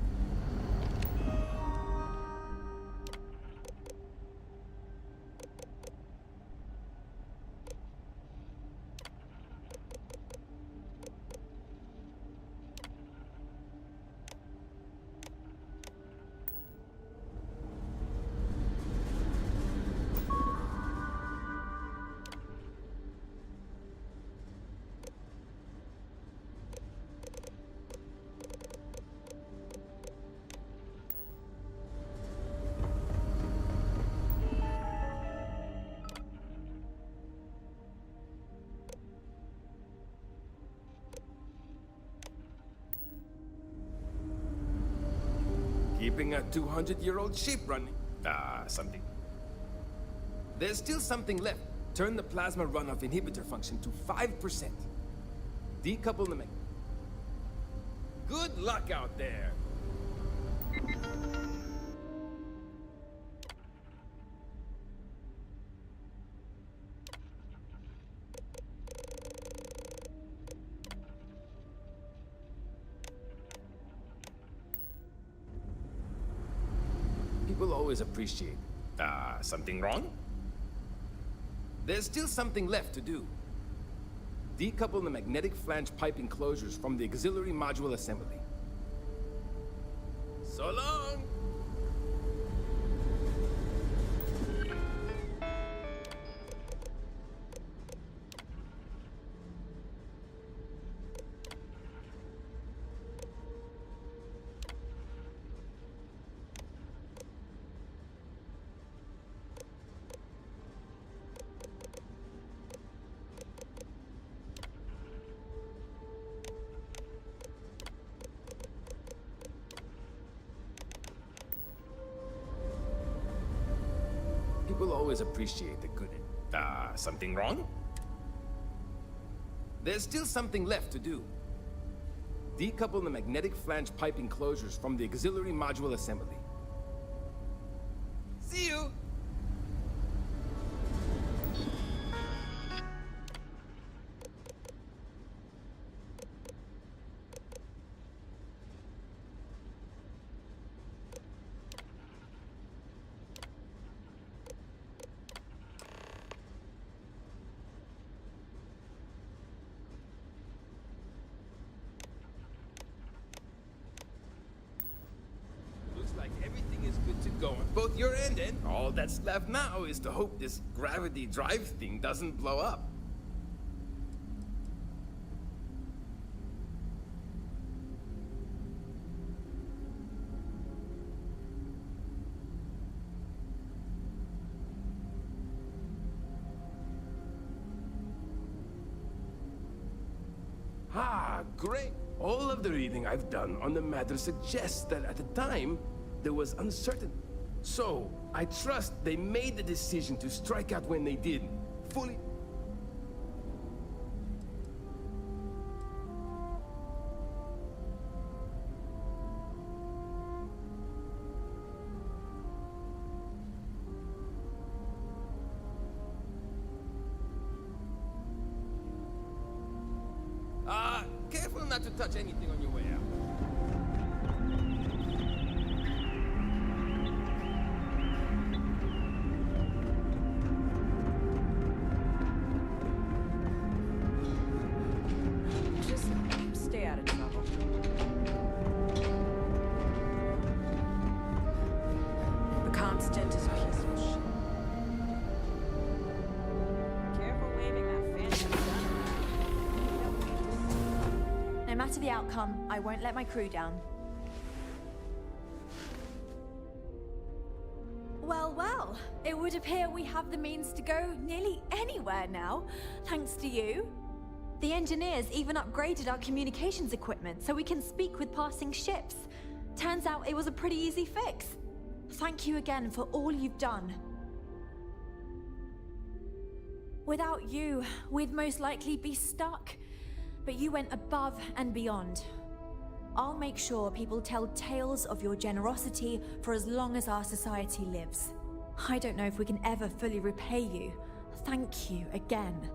Keeping a 200-year-old ship running. Something. There's still something left. Turn the plasma runoff inhibitor function to 5%. Decouple the Good luck out there. People always appreciate. Something wrong? There's still something left to do. Decouple the magnetic flange pipe enclosures from the auxiliary module assembly. So long! People always appreciate the good. Something wrong? There's still something left to do. Decouple the magnetic flange pipe enclosures from the auxiliary module assembly. See you! Like everything is good to go on both your end, and all that's left now is to hope this gravity drive thing doesn't blow up. great. All of the reading I've done on the matter suggests that at the time, there was uncertainty. So, I trust they made the decision to strike out when they did, fully. Careful not to touch anything on your way out. Just stay out of trouble. The constant is peaceful shit. Careful waving that fancy gun around. No matter the outcome, I won't let my crew down. Well, well, it would appear we have the means to go nearly anywhere now, thanks to you. The engineers even upgraded our communications equipment so we can speak with passing ships. Turns out it was a pretty easy fix. Thank you again for all you've done. Without you, we'd most likely be stuck. But you went above and beyond. I'll make sure people tell tales of your generosity for as long as our society lives. I don't know if we can ever fully repay you. Thank you again.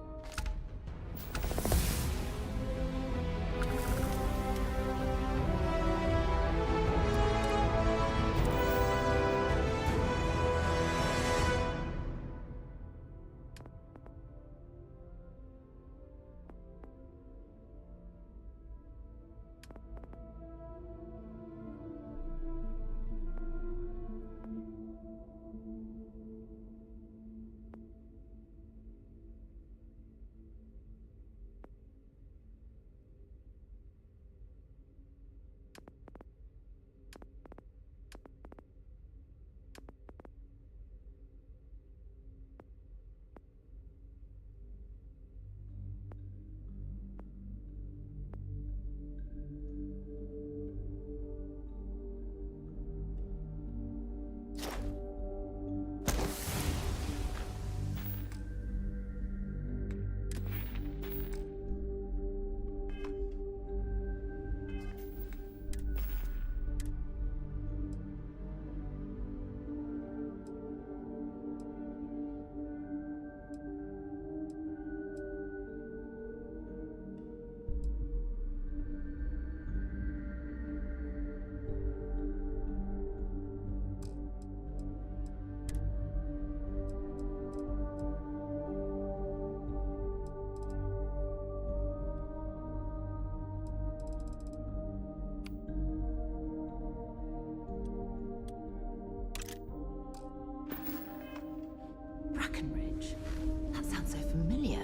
That sounds so familiar.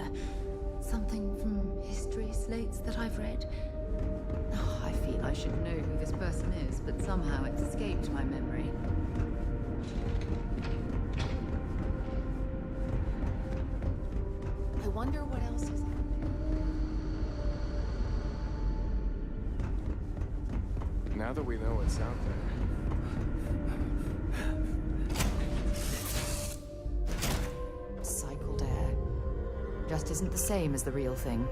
Something from history slates that I've read. Oh, I feel I should know who this person is, but somehow it's escaped my memory. I wonder what else is out there. Now that we know what's out there. Cycled air. Just isn't the same as the real thing.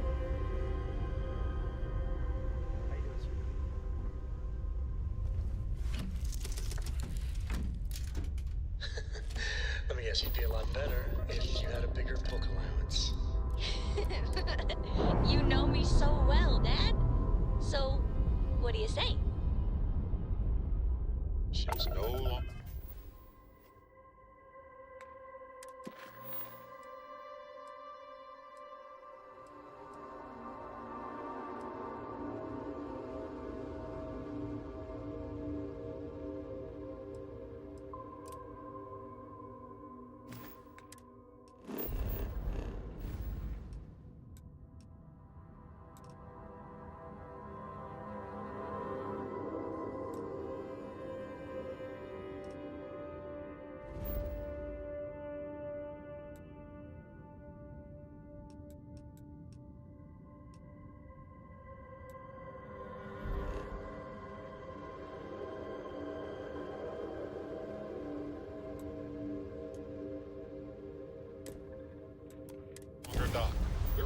Let me guess, you'd be a lot better if you had a bigger book allowance. You know me so well, Dad. So, what do you say? She's no longer.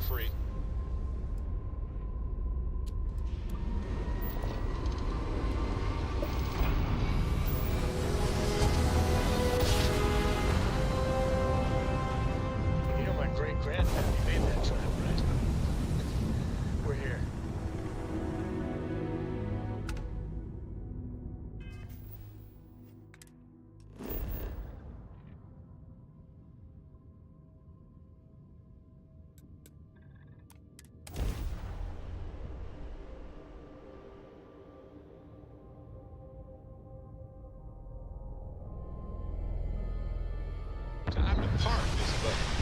free. You know my great-granddaddy made that trap, right? We're here. Time to park this boat.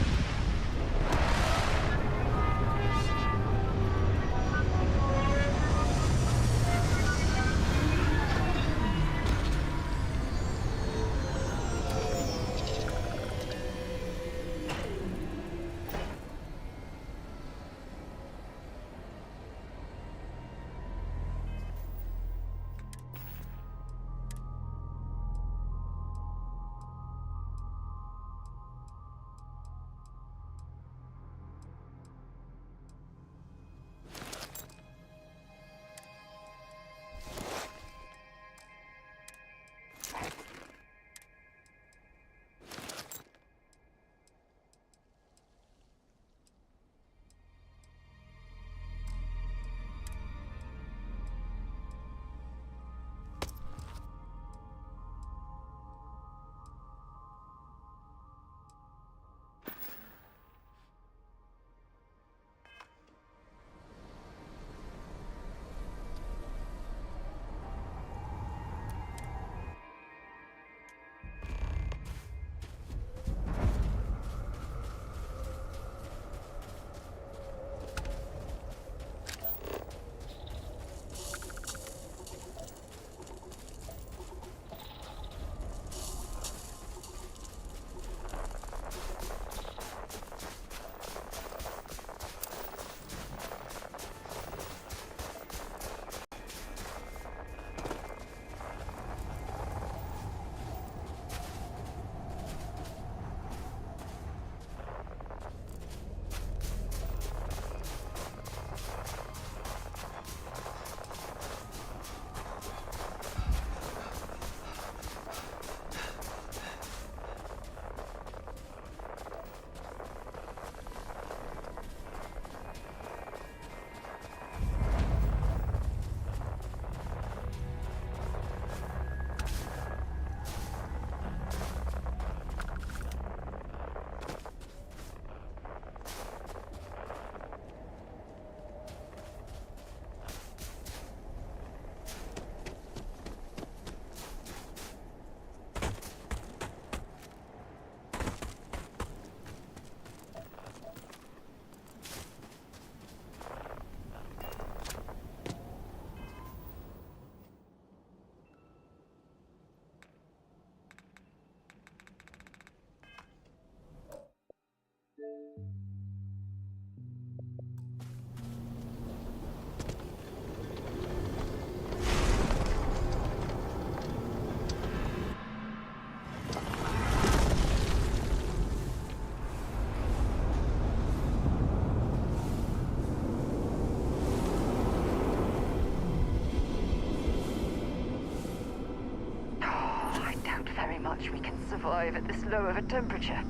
much we can survive at this low of a temperature.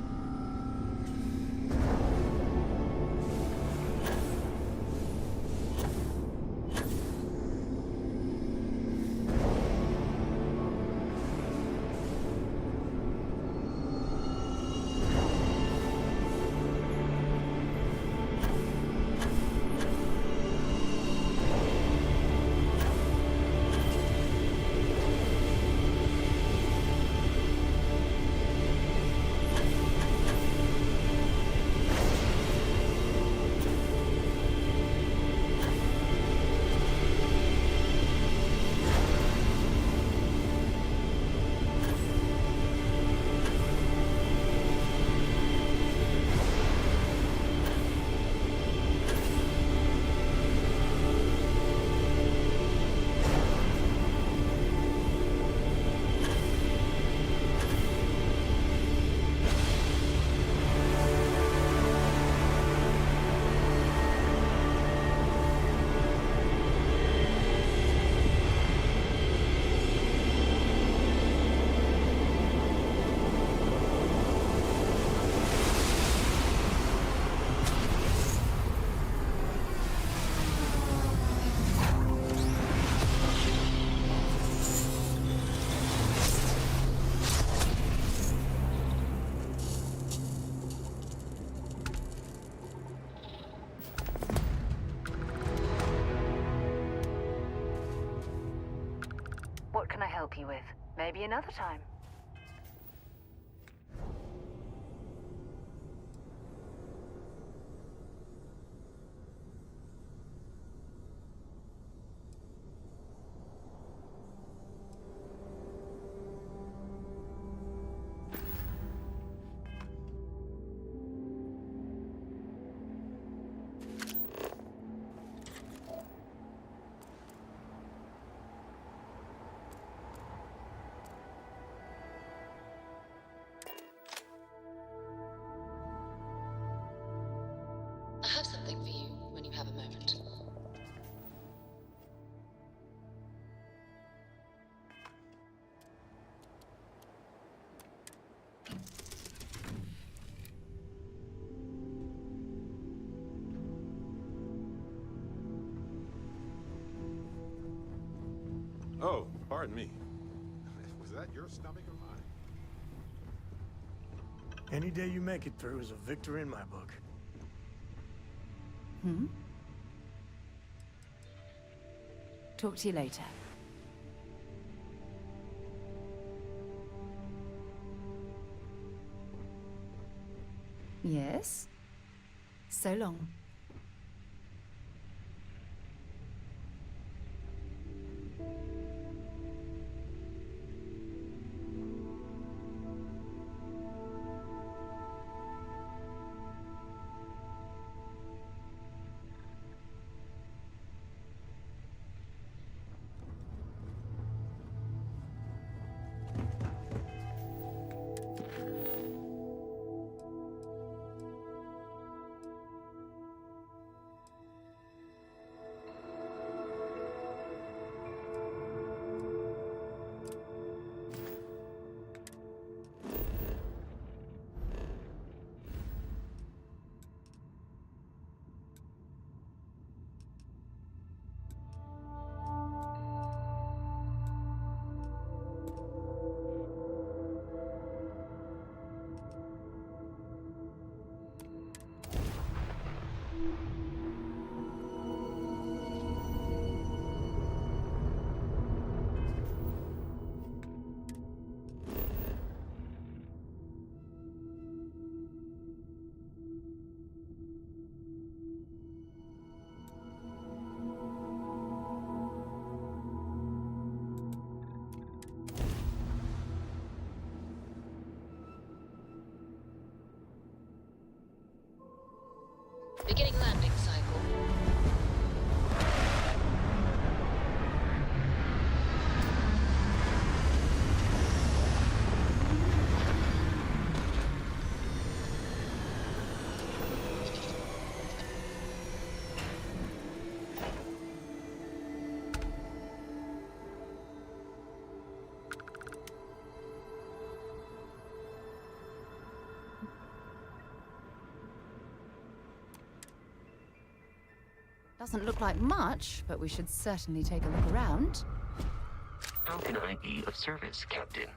What can I help you with? Maybe another time. I have something for you when you have a moment. Oh, pardon me. Was that your stomach or mine? Any day you make it through is a victory in my book. Hmm? Talk to you later. Yes? So long. Beginning landing cycle. Doesn't look like much, but we should certainly take a look around. How can I be of service, Captain?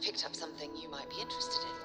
picked up something you might be interested in.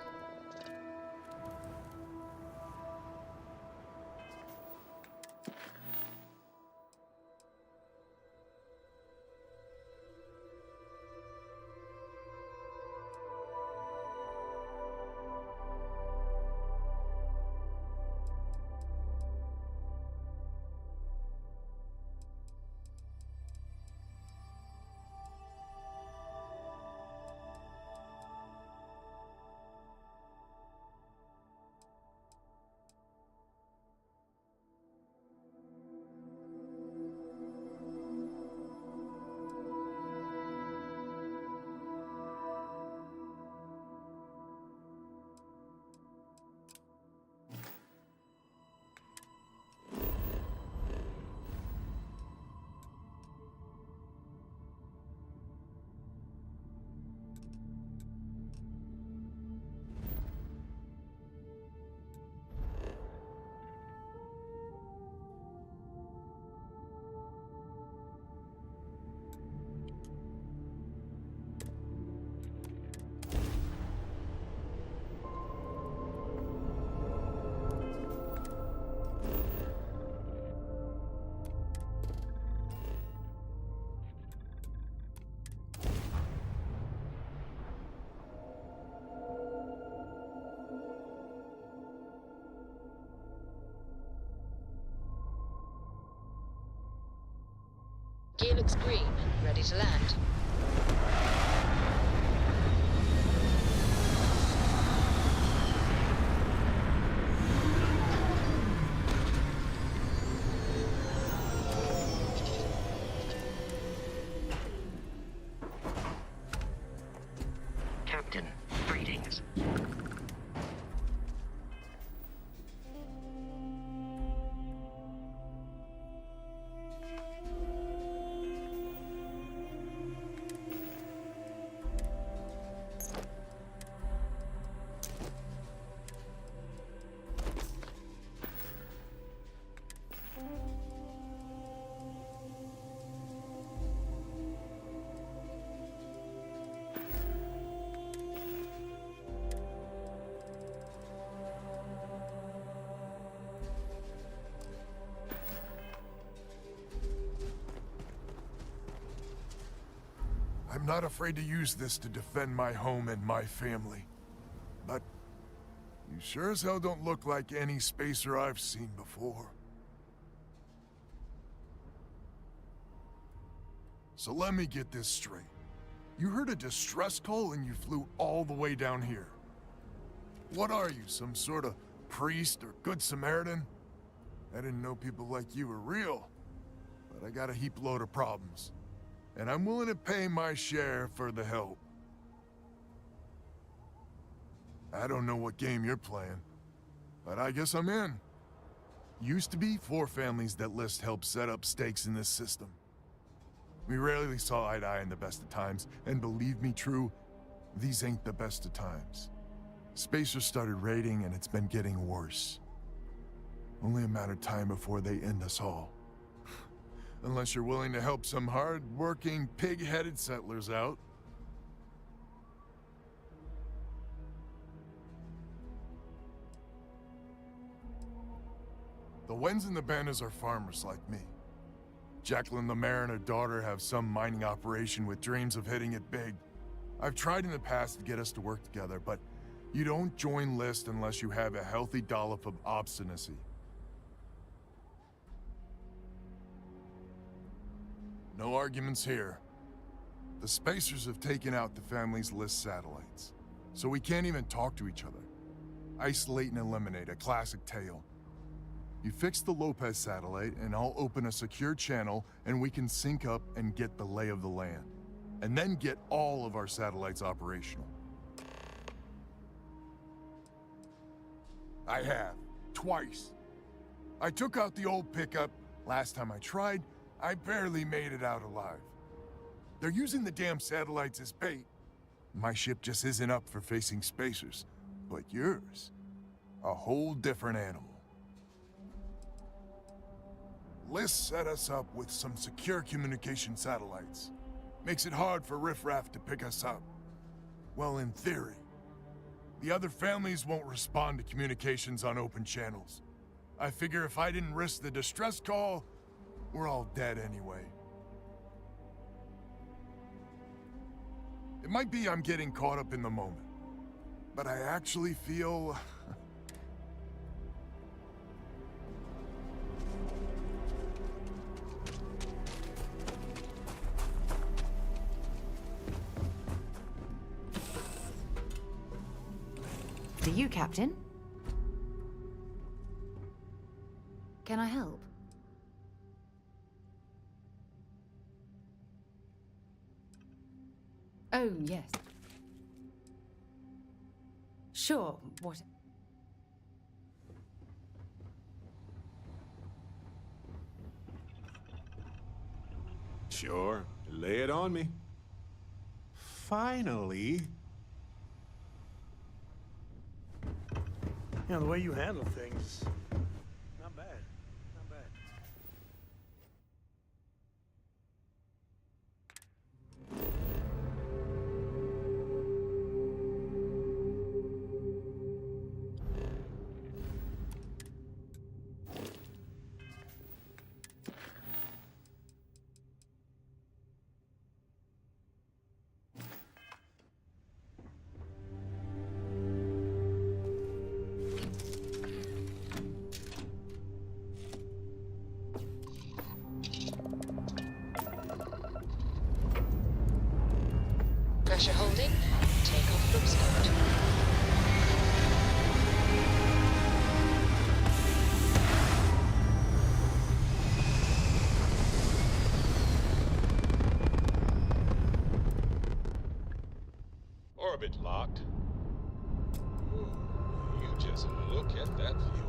Gear looks green, ready to land. Captain, greetings. I'm not afraid to use this to defend my home and my family. But you sure as hell don't look like any spacer I've seen before. So let me get this straight. You heard a distress call and you flew all the way down here. What are you, some sort of priest or good Samaritan? I didn't know people like you were real, but I got a heap load of problems. And I'm willing to pay my share for the help. I don't know what game you're playing, but I guess I'm in. Used to be 4 families that List helped set up stakes in this system. We rarely saw eye to eye in the best of times, and believe me true, these ain't the best of times. Spacers started raiding and it's been getting worse. Only a matter of time before they end us all. Unless you're willing to help some hard-working, pig-headed settlers out. The Wens and the Bandas are farmers like me. Jacqueline the mayor and her daughter have some mining operation with dreams of hitting it big. I've tried in the past to get us to work together, but you don't join List unless you have a healthy dollop of obstinacy. No arguments here. The Spacers have taken out the family's List satellites, so we can't even talk to each other. Isolate and eliminate, a classic tale. You fix the Lopez satellite, and I'll open a secure channel, and we can sync up and get the lay of the land. And then get all of our satellites operational. I have. Twice. I took out the old pickup. Last time I tried, I barely made it out alive. They're using the damn satellites as bait. My ship just isn't up for facing spacers. But yours, a whole different animal. List set us up with some secure communication satellites. Makes it hard for riffraff to pick us up. Well, in theory. The other families won't respond to communications on open channels. I figure if I didn't risk the distress call, we're all dead anyway. It might be I'm getting caught up in the moment, but I actually feel... To you, Captain. Can I help? Oh, yes. Sure, what? Sure, lay it on me. Finally. You know, the way you handle things, not bad. Not bad. Pressure holding. Takeoff looks good. Orbit locked. Ooh, you just look at that view.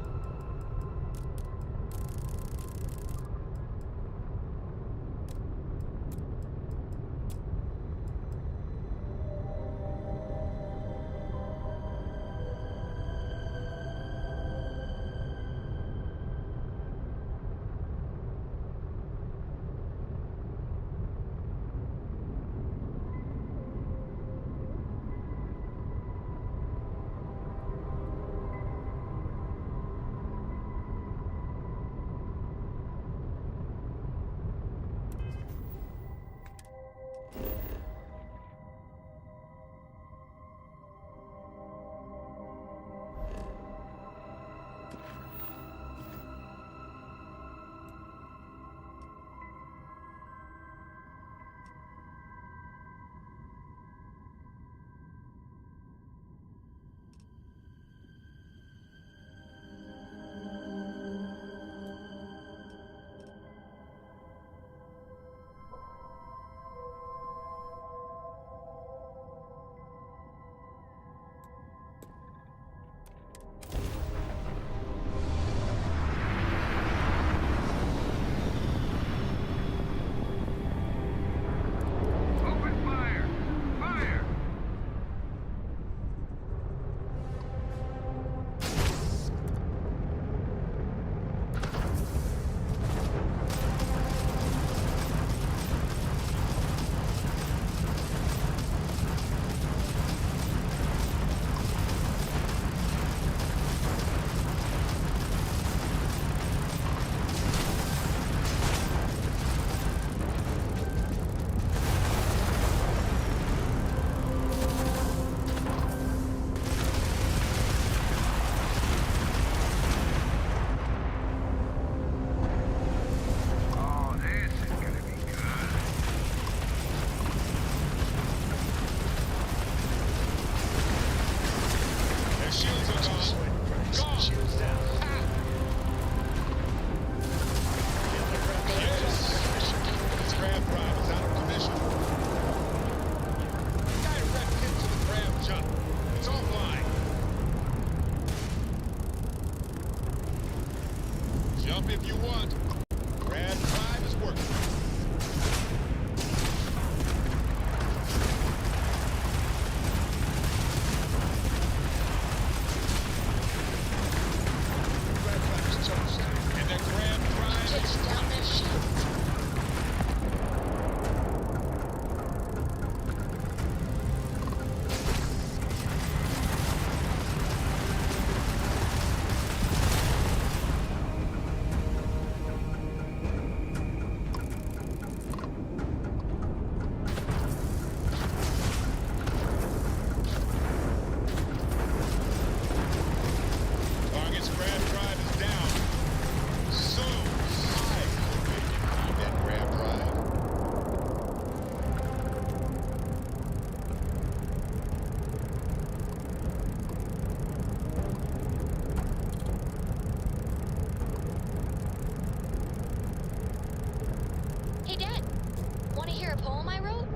Want to hear a poem I wrote?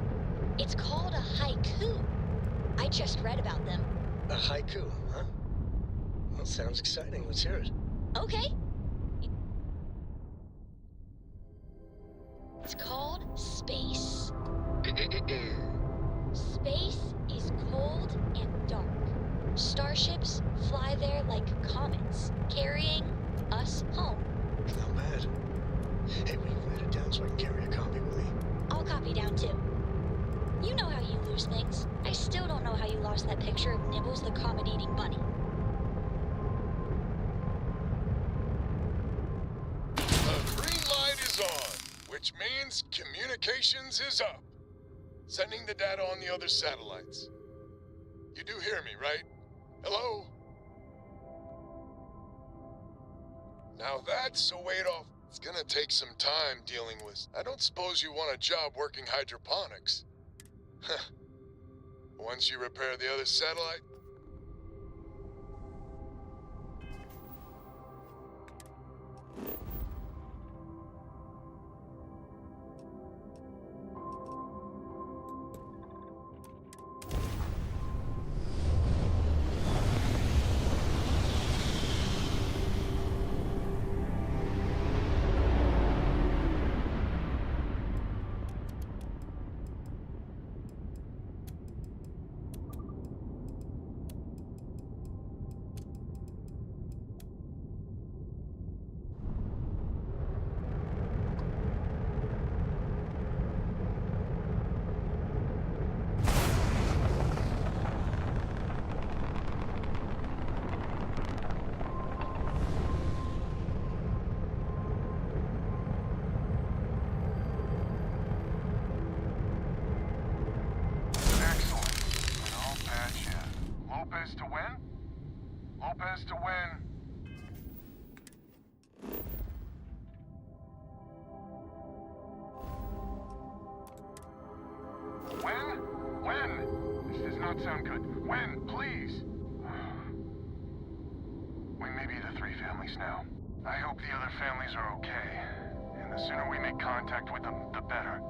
It's called a haiku. I just read about them. A haiku, huh? Well, sounds exciting. Let's hear it. Okay. It's called Space. Space is cold and dark. Starships fly there like comets, carrying us home. Not bad. Hey, will you write it down so I can carry a copy with me? I'll copy down too. You know how you lose things. I still don't know how you lost that picture of Nibbles the comet-eating bunny. The green light is on, which means communications is up. Sending the data on the other satellites. You do hear me, right? Hello? Now that's a weight off. It's gonna take some time dealing with... I don't suppose you want a job working hydroponics. Once you repair the other satellite... Lopez to win? Lopez to win. Win? Win! This does not sound good. Win, please! We may be the 3 families now. I hope the other families are okay. And the sooner we make contact with them, the better.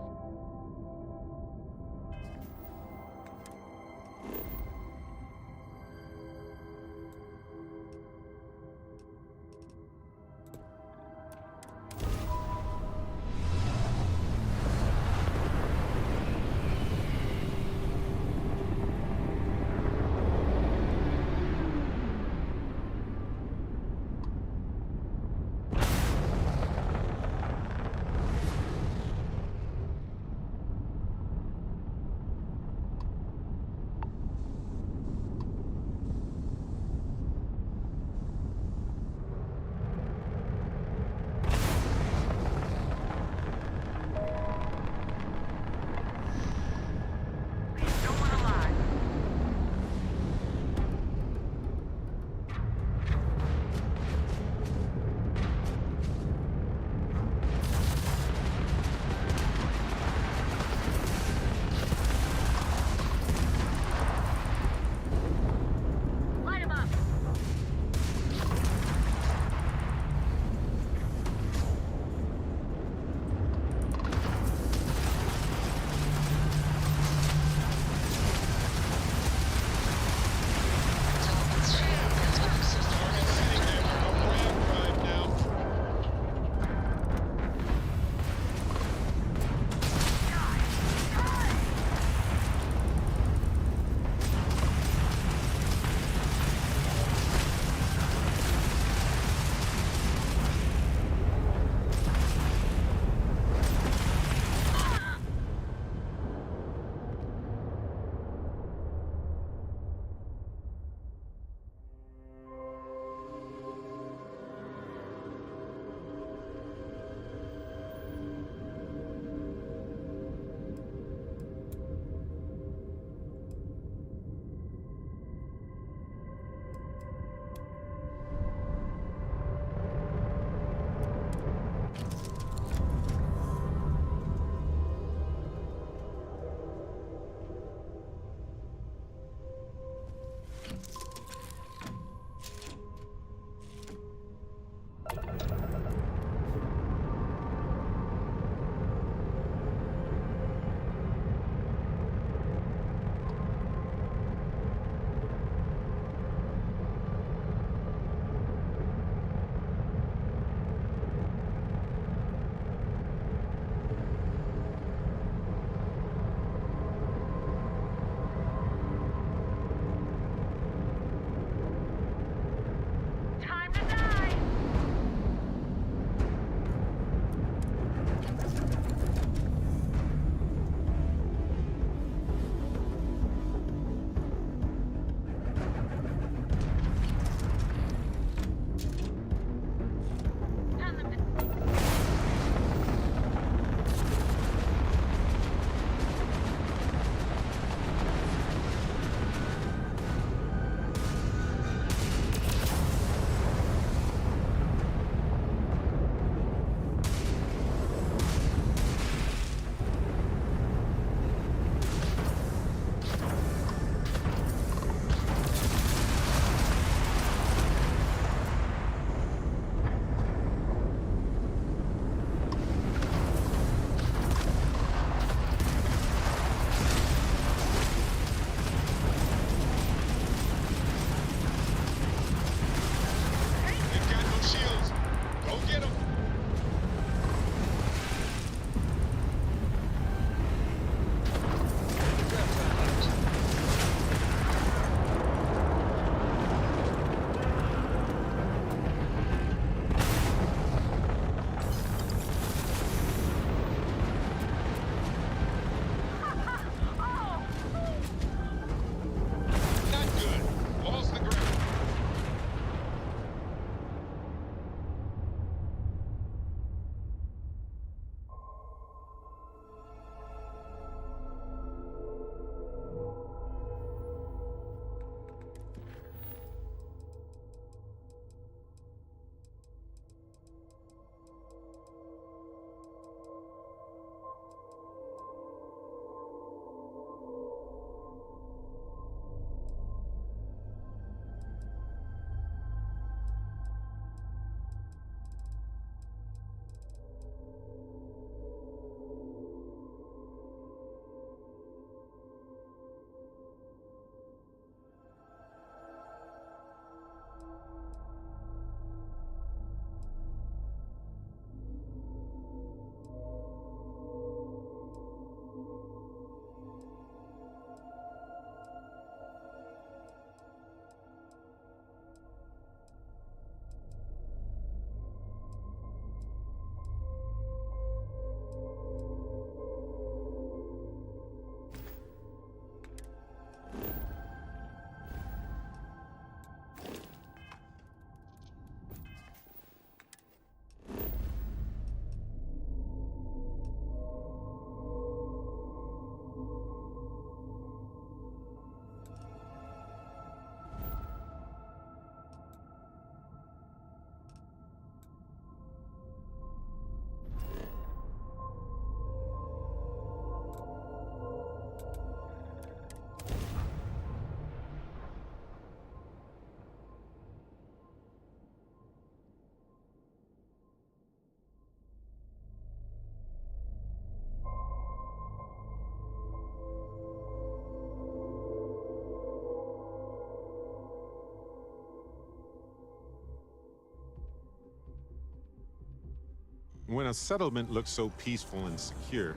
When a settlement looks so peaceful and secure,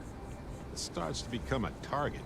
it starts to become a target.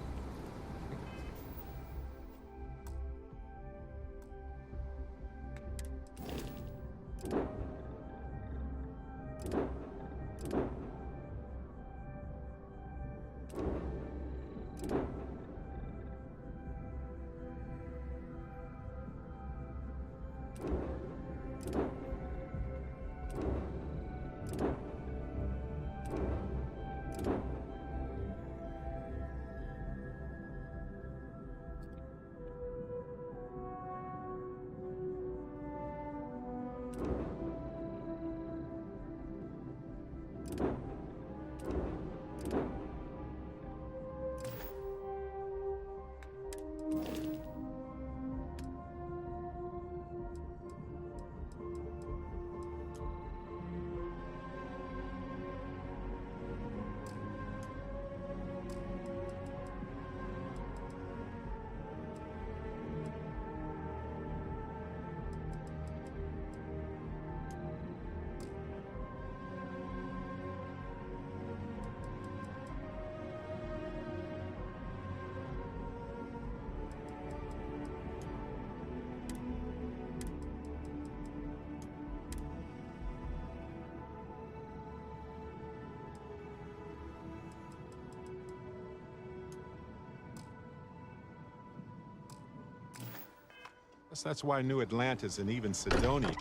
Guess that's why New Atlantis and even Sidonia.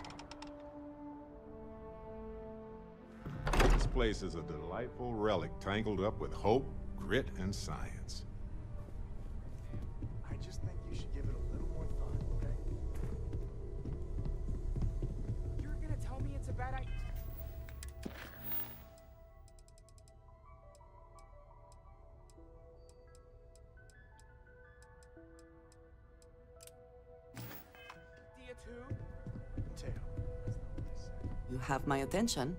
This place is a delightful relic tangled up with hope, grit, and science. I just think you should give it a little more thought, okay? You're gonna tell me it's a bad idea? You have my attention.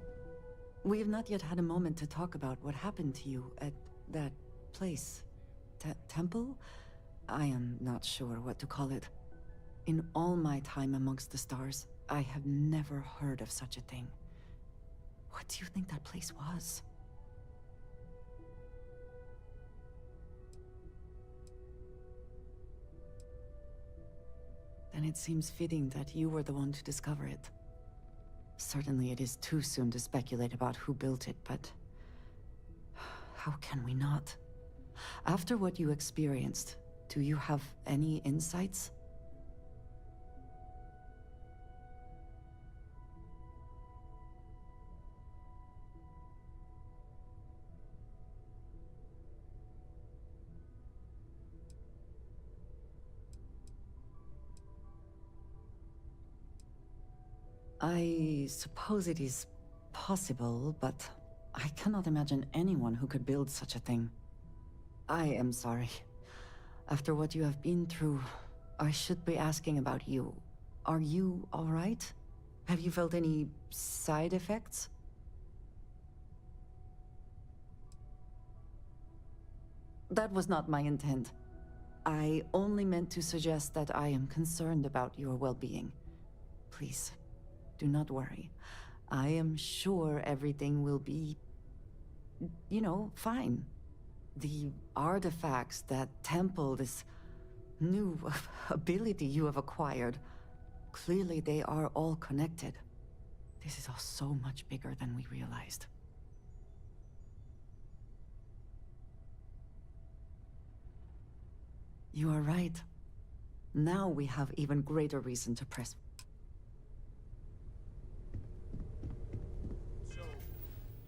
We have not yet had a moment to talk about what happened to you at that place. Temple? I am not sure what to call it. In all my time amongst the stars, I have never heard of such a thing. What do you think that place was? Then it seems fitting that you were the one to discover it. Certainly it is too soon to speculate about who built it, but how can we not? After what you experienced, do you have any insights? I suppose it is possible, but I cannot imagine anyone who could build such a thing. I am sorry. After what you have been through, I should be asking about you. Are you all right? Have you felt any side effects? That was not my intent. I only meant to suggest that I am concerned about your well-being. Please. Do not worry. I am sure everything will be, you know, fine. The artifacts, that temple, this new ability you have acquired, clearly they are all connected. This is all so much bigger than we realized. You are right. Now we have even greater reason to press.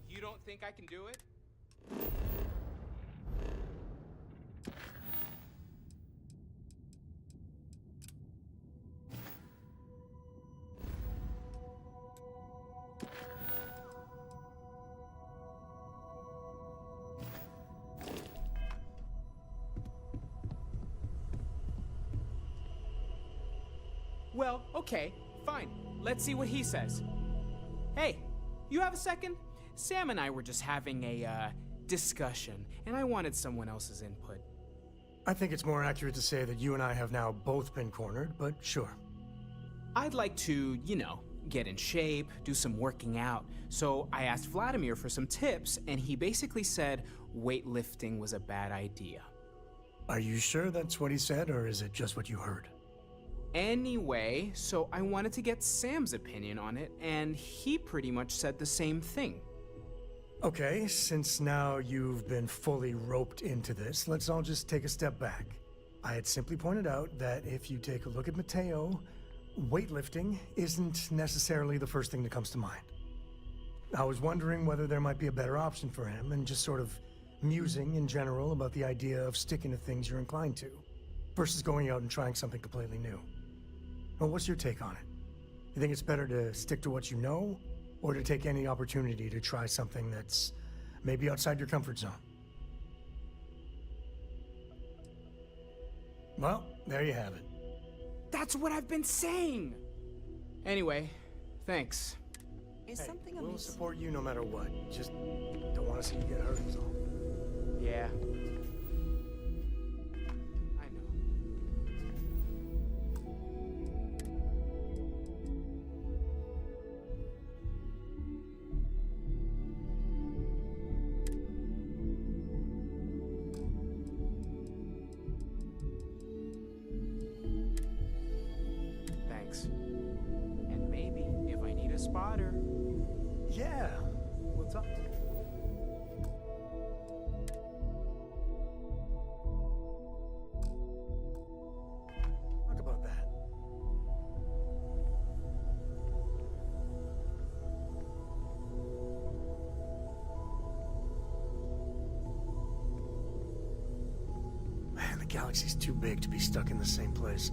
You don't think I can do it? Well, okay, fine. Let's see what he says. Hey, you have a second? Sam and I were just having a, discussion, and I wanted someone else's input. I think it's more accurate to say that you and I have now both been cornered, but sure. I'd like to, you know, get in shape, do some working out. So I asked Vladimir for some tips, and he basically said weightlifting was a bad idea. Are you sure that's what he said, or is it just what you heard? Anyway, so I wanted to get Sam's opinion on it, and he pretty much said the same thing. Okay, since now you've been fully roped into this, let's all just take a step back. I had simply pointed out that if you take a look at Mateo, weightlifting isn't necessarily the first thing that comes to mind. I was wondering whether there might be a better option for him, and just sort of musing in general about the idea of sticking to things you're inclined to, versus going out and trying something completely new. Well, what's your take on it? You think it's better to stick to what you know, or to take any opportunity to try something that's maybe outside your comfort zone? Well, there you have it. That's what I've been saying! Anyway, thanks. Is something We'll amiss? support you no matter what. Just don't want to see you get hurt is all. Yeah. I know. Thanks. And maybe if I need a spotter. Yeah, we'll talk. Talk about that. Man, the galaxy's too big to be stuck in the same place.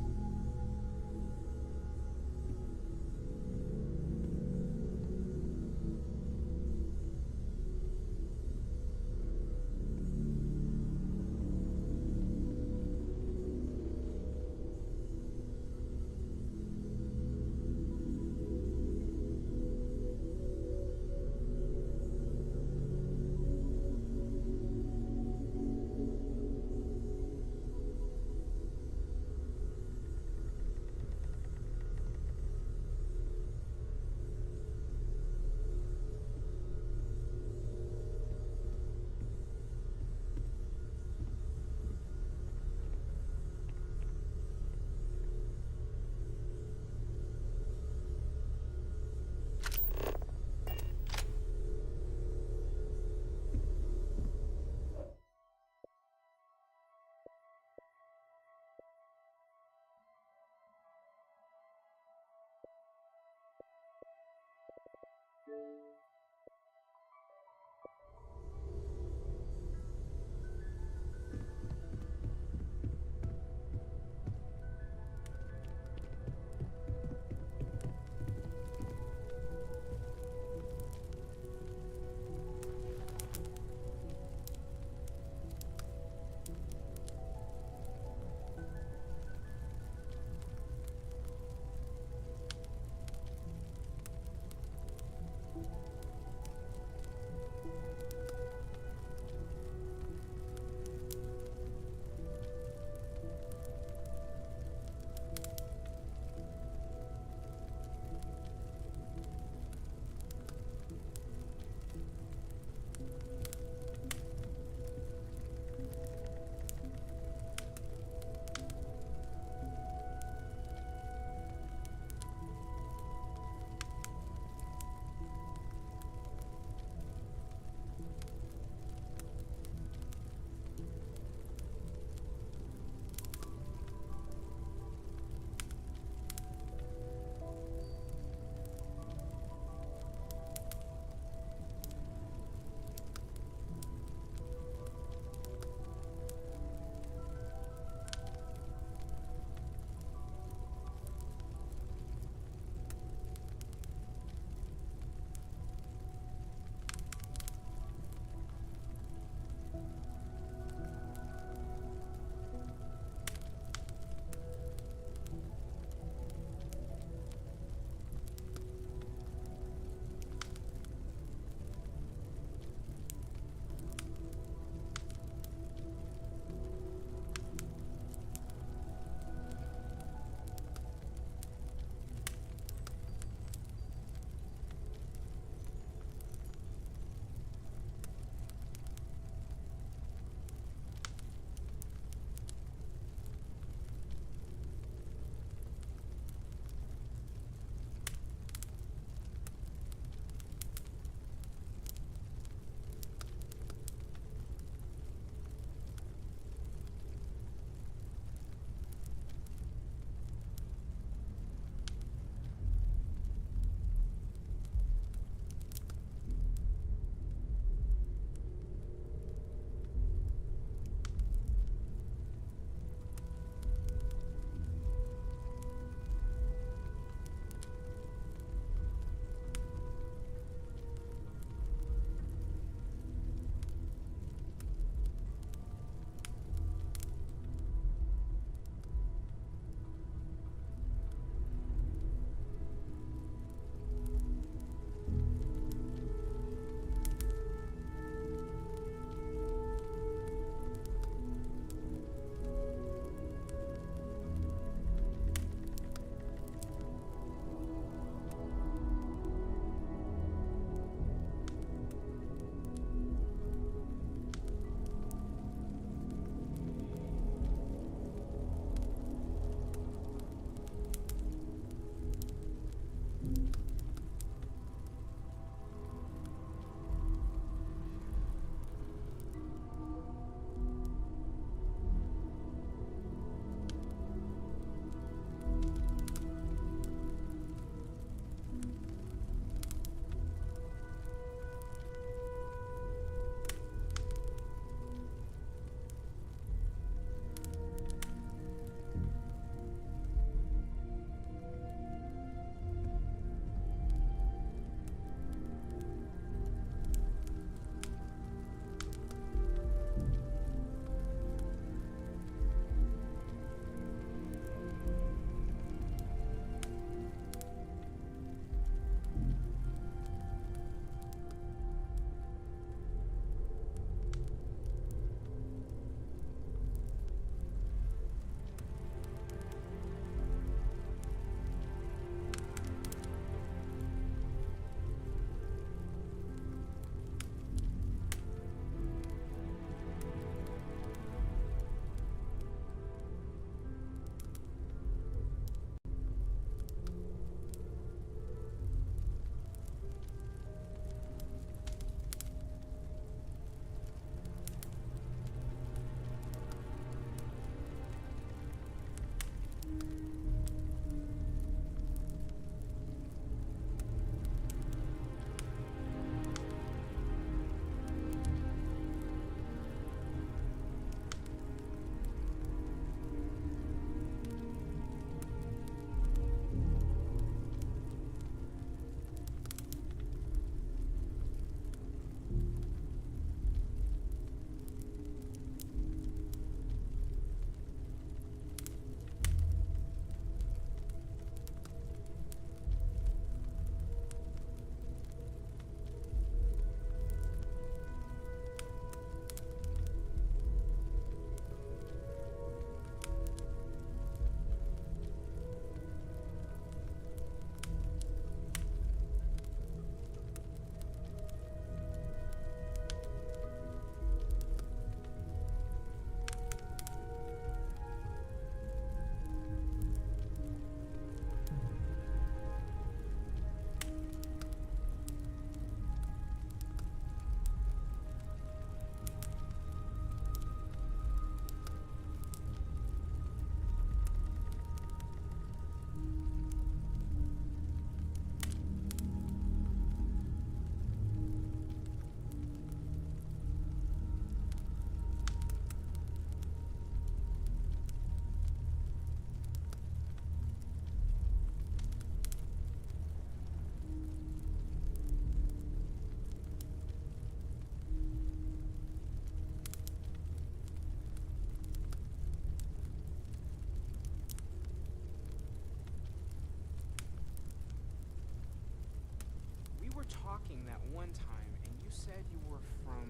talking that one time, and you said you were from...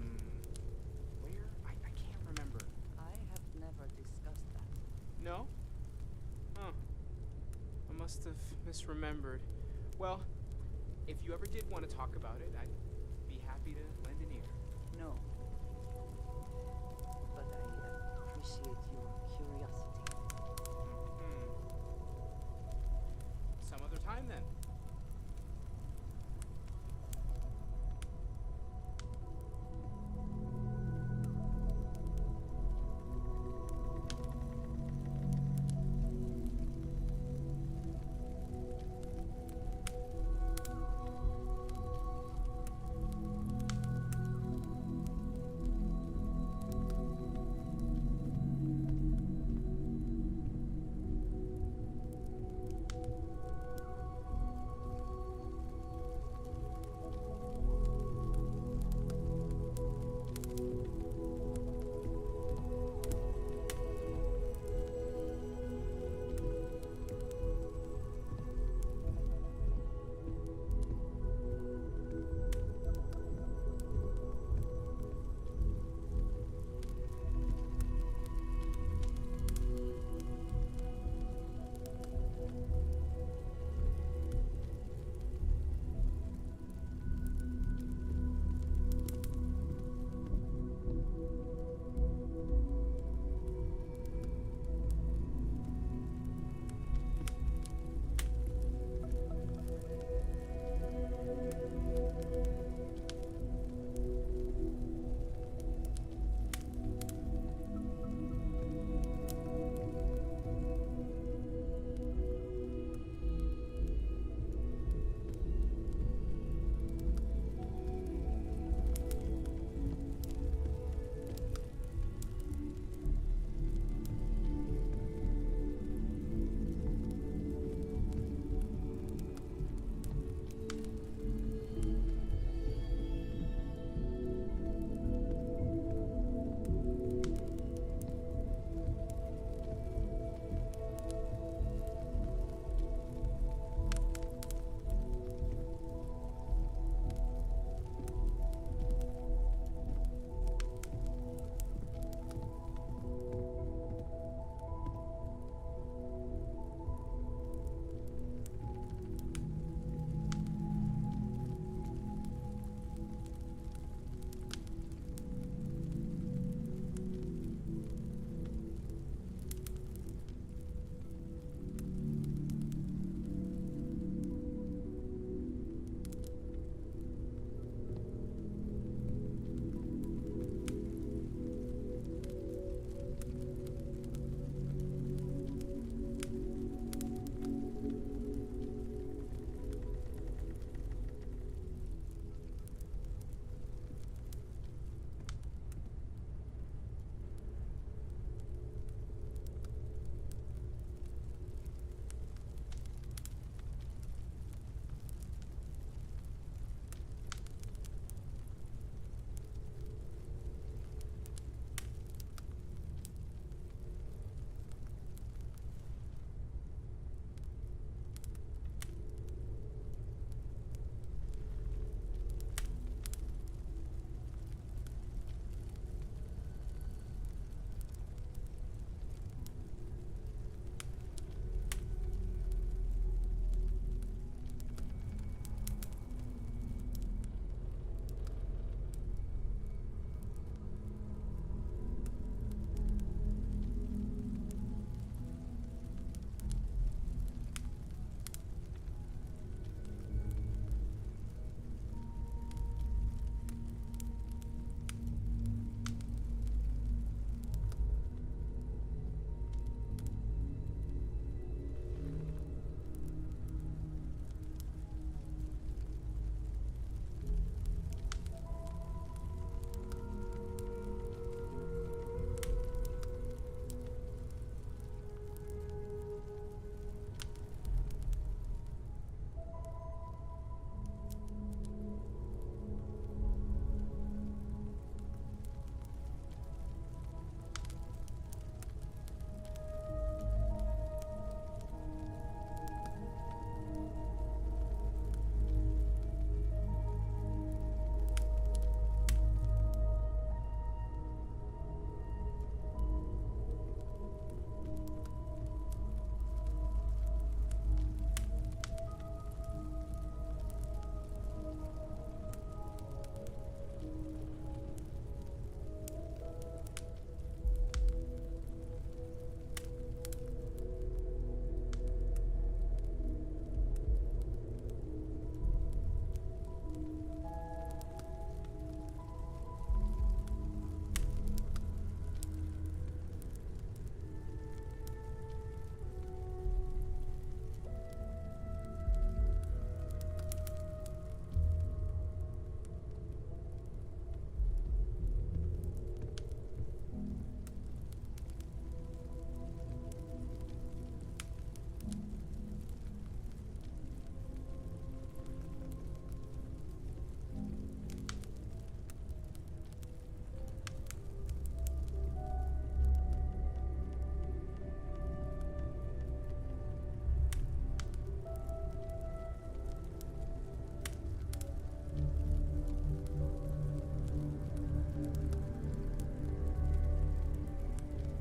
where? I can't remember. I have never discussed that. No? Huh. I must have misremembered. Well, if you ever did want to talk about it, I'd be happy to lend an ear. No. But I appreciate your curiosity. Some other time, then.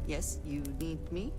Yes, you need me?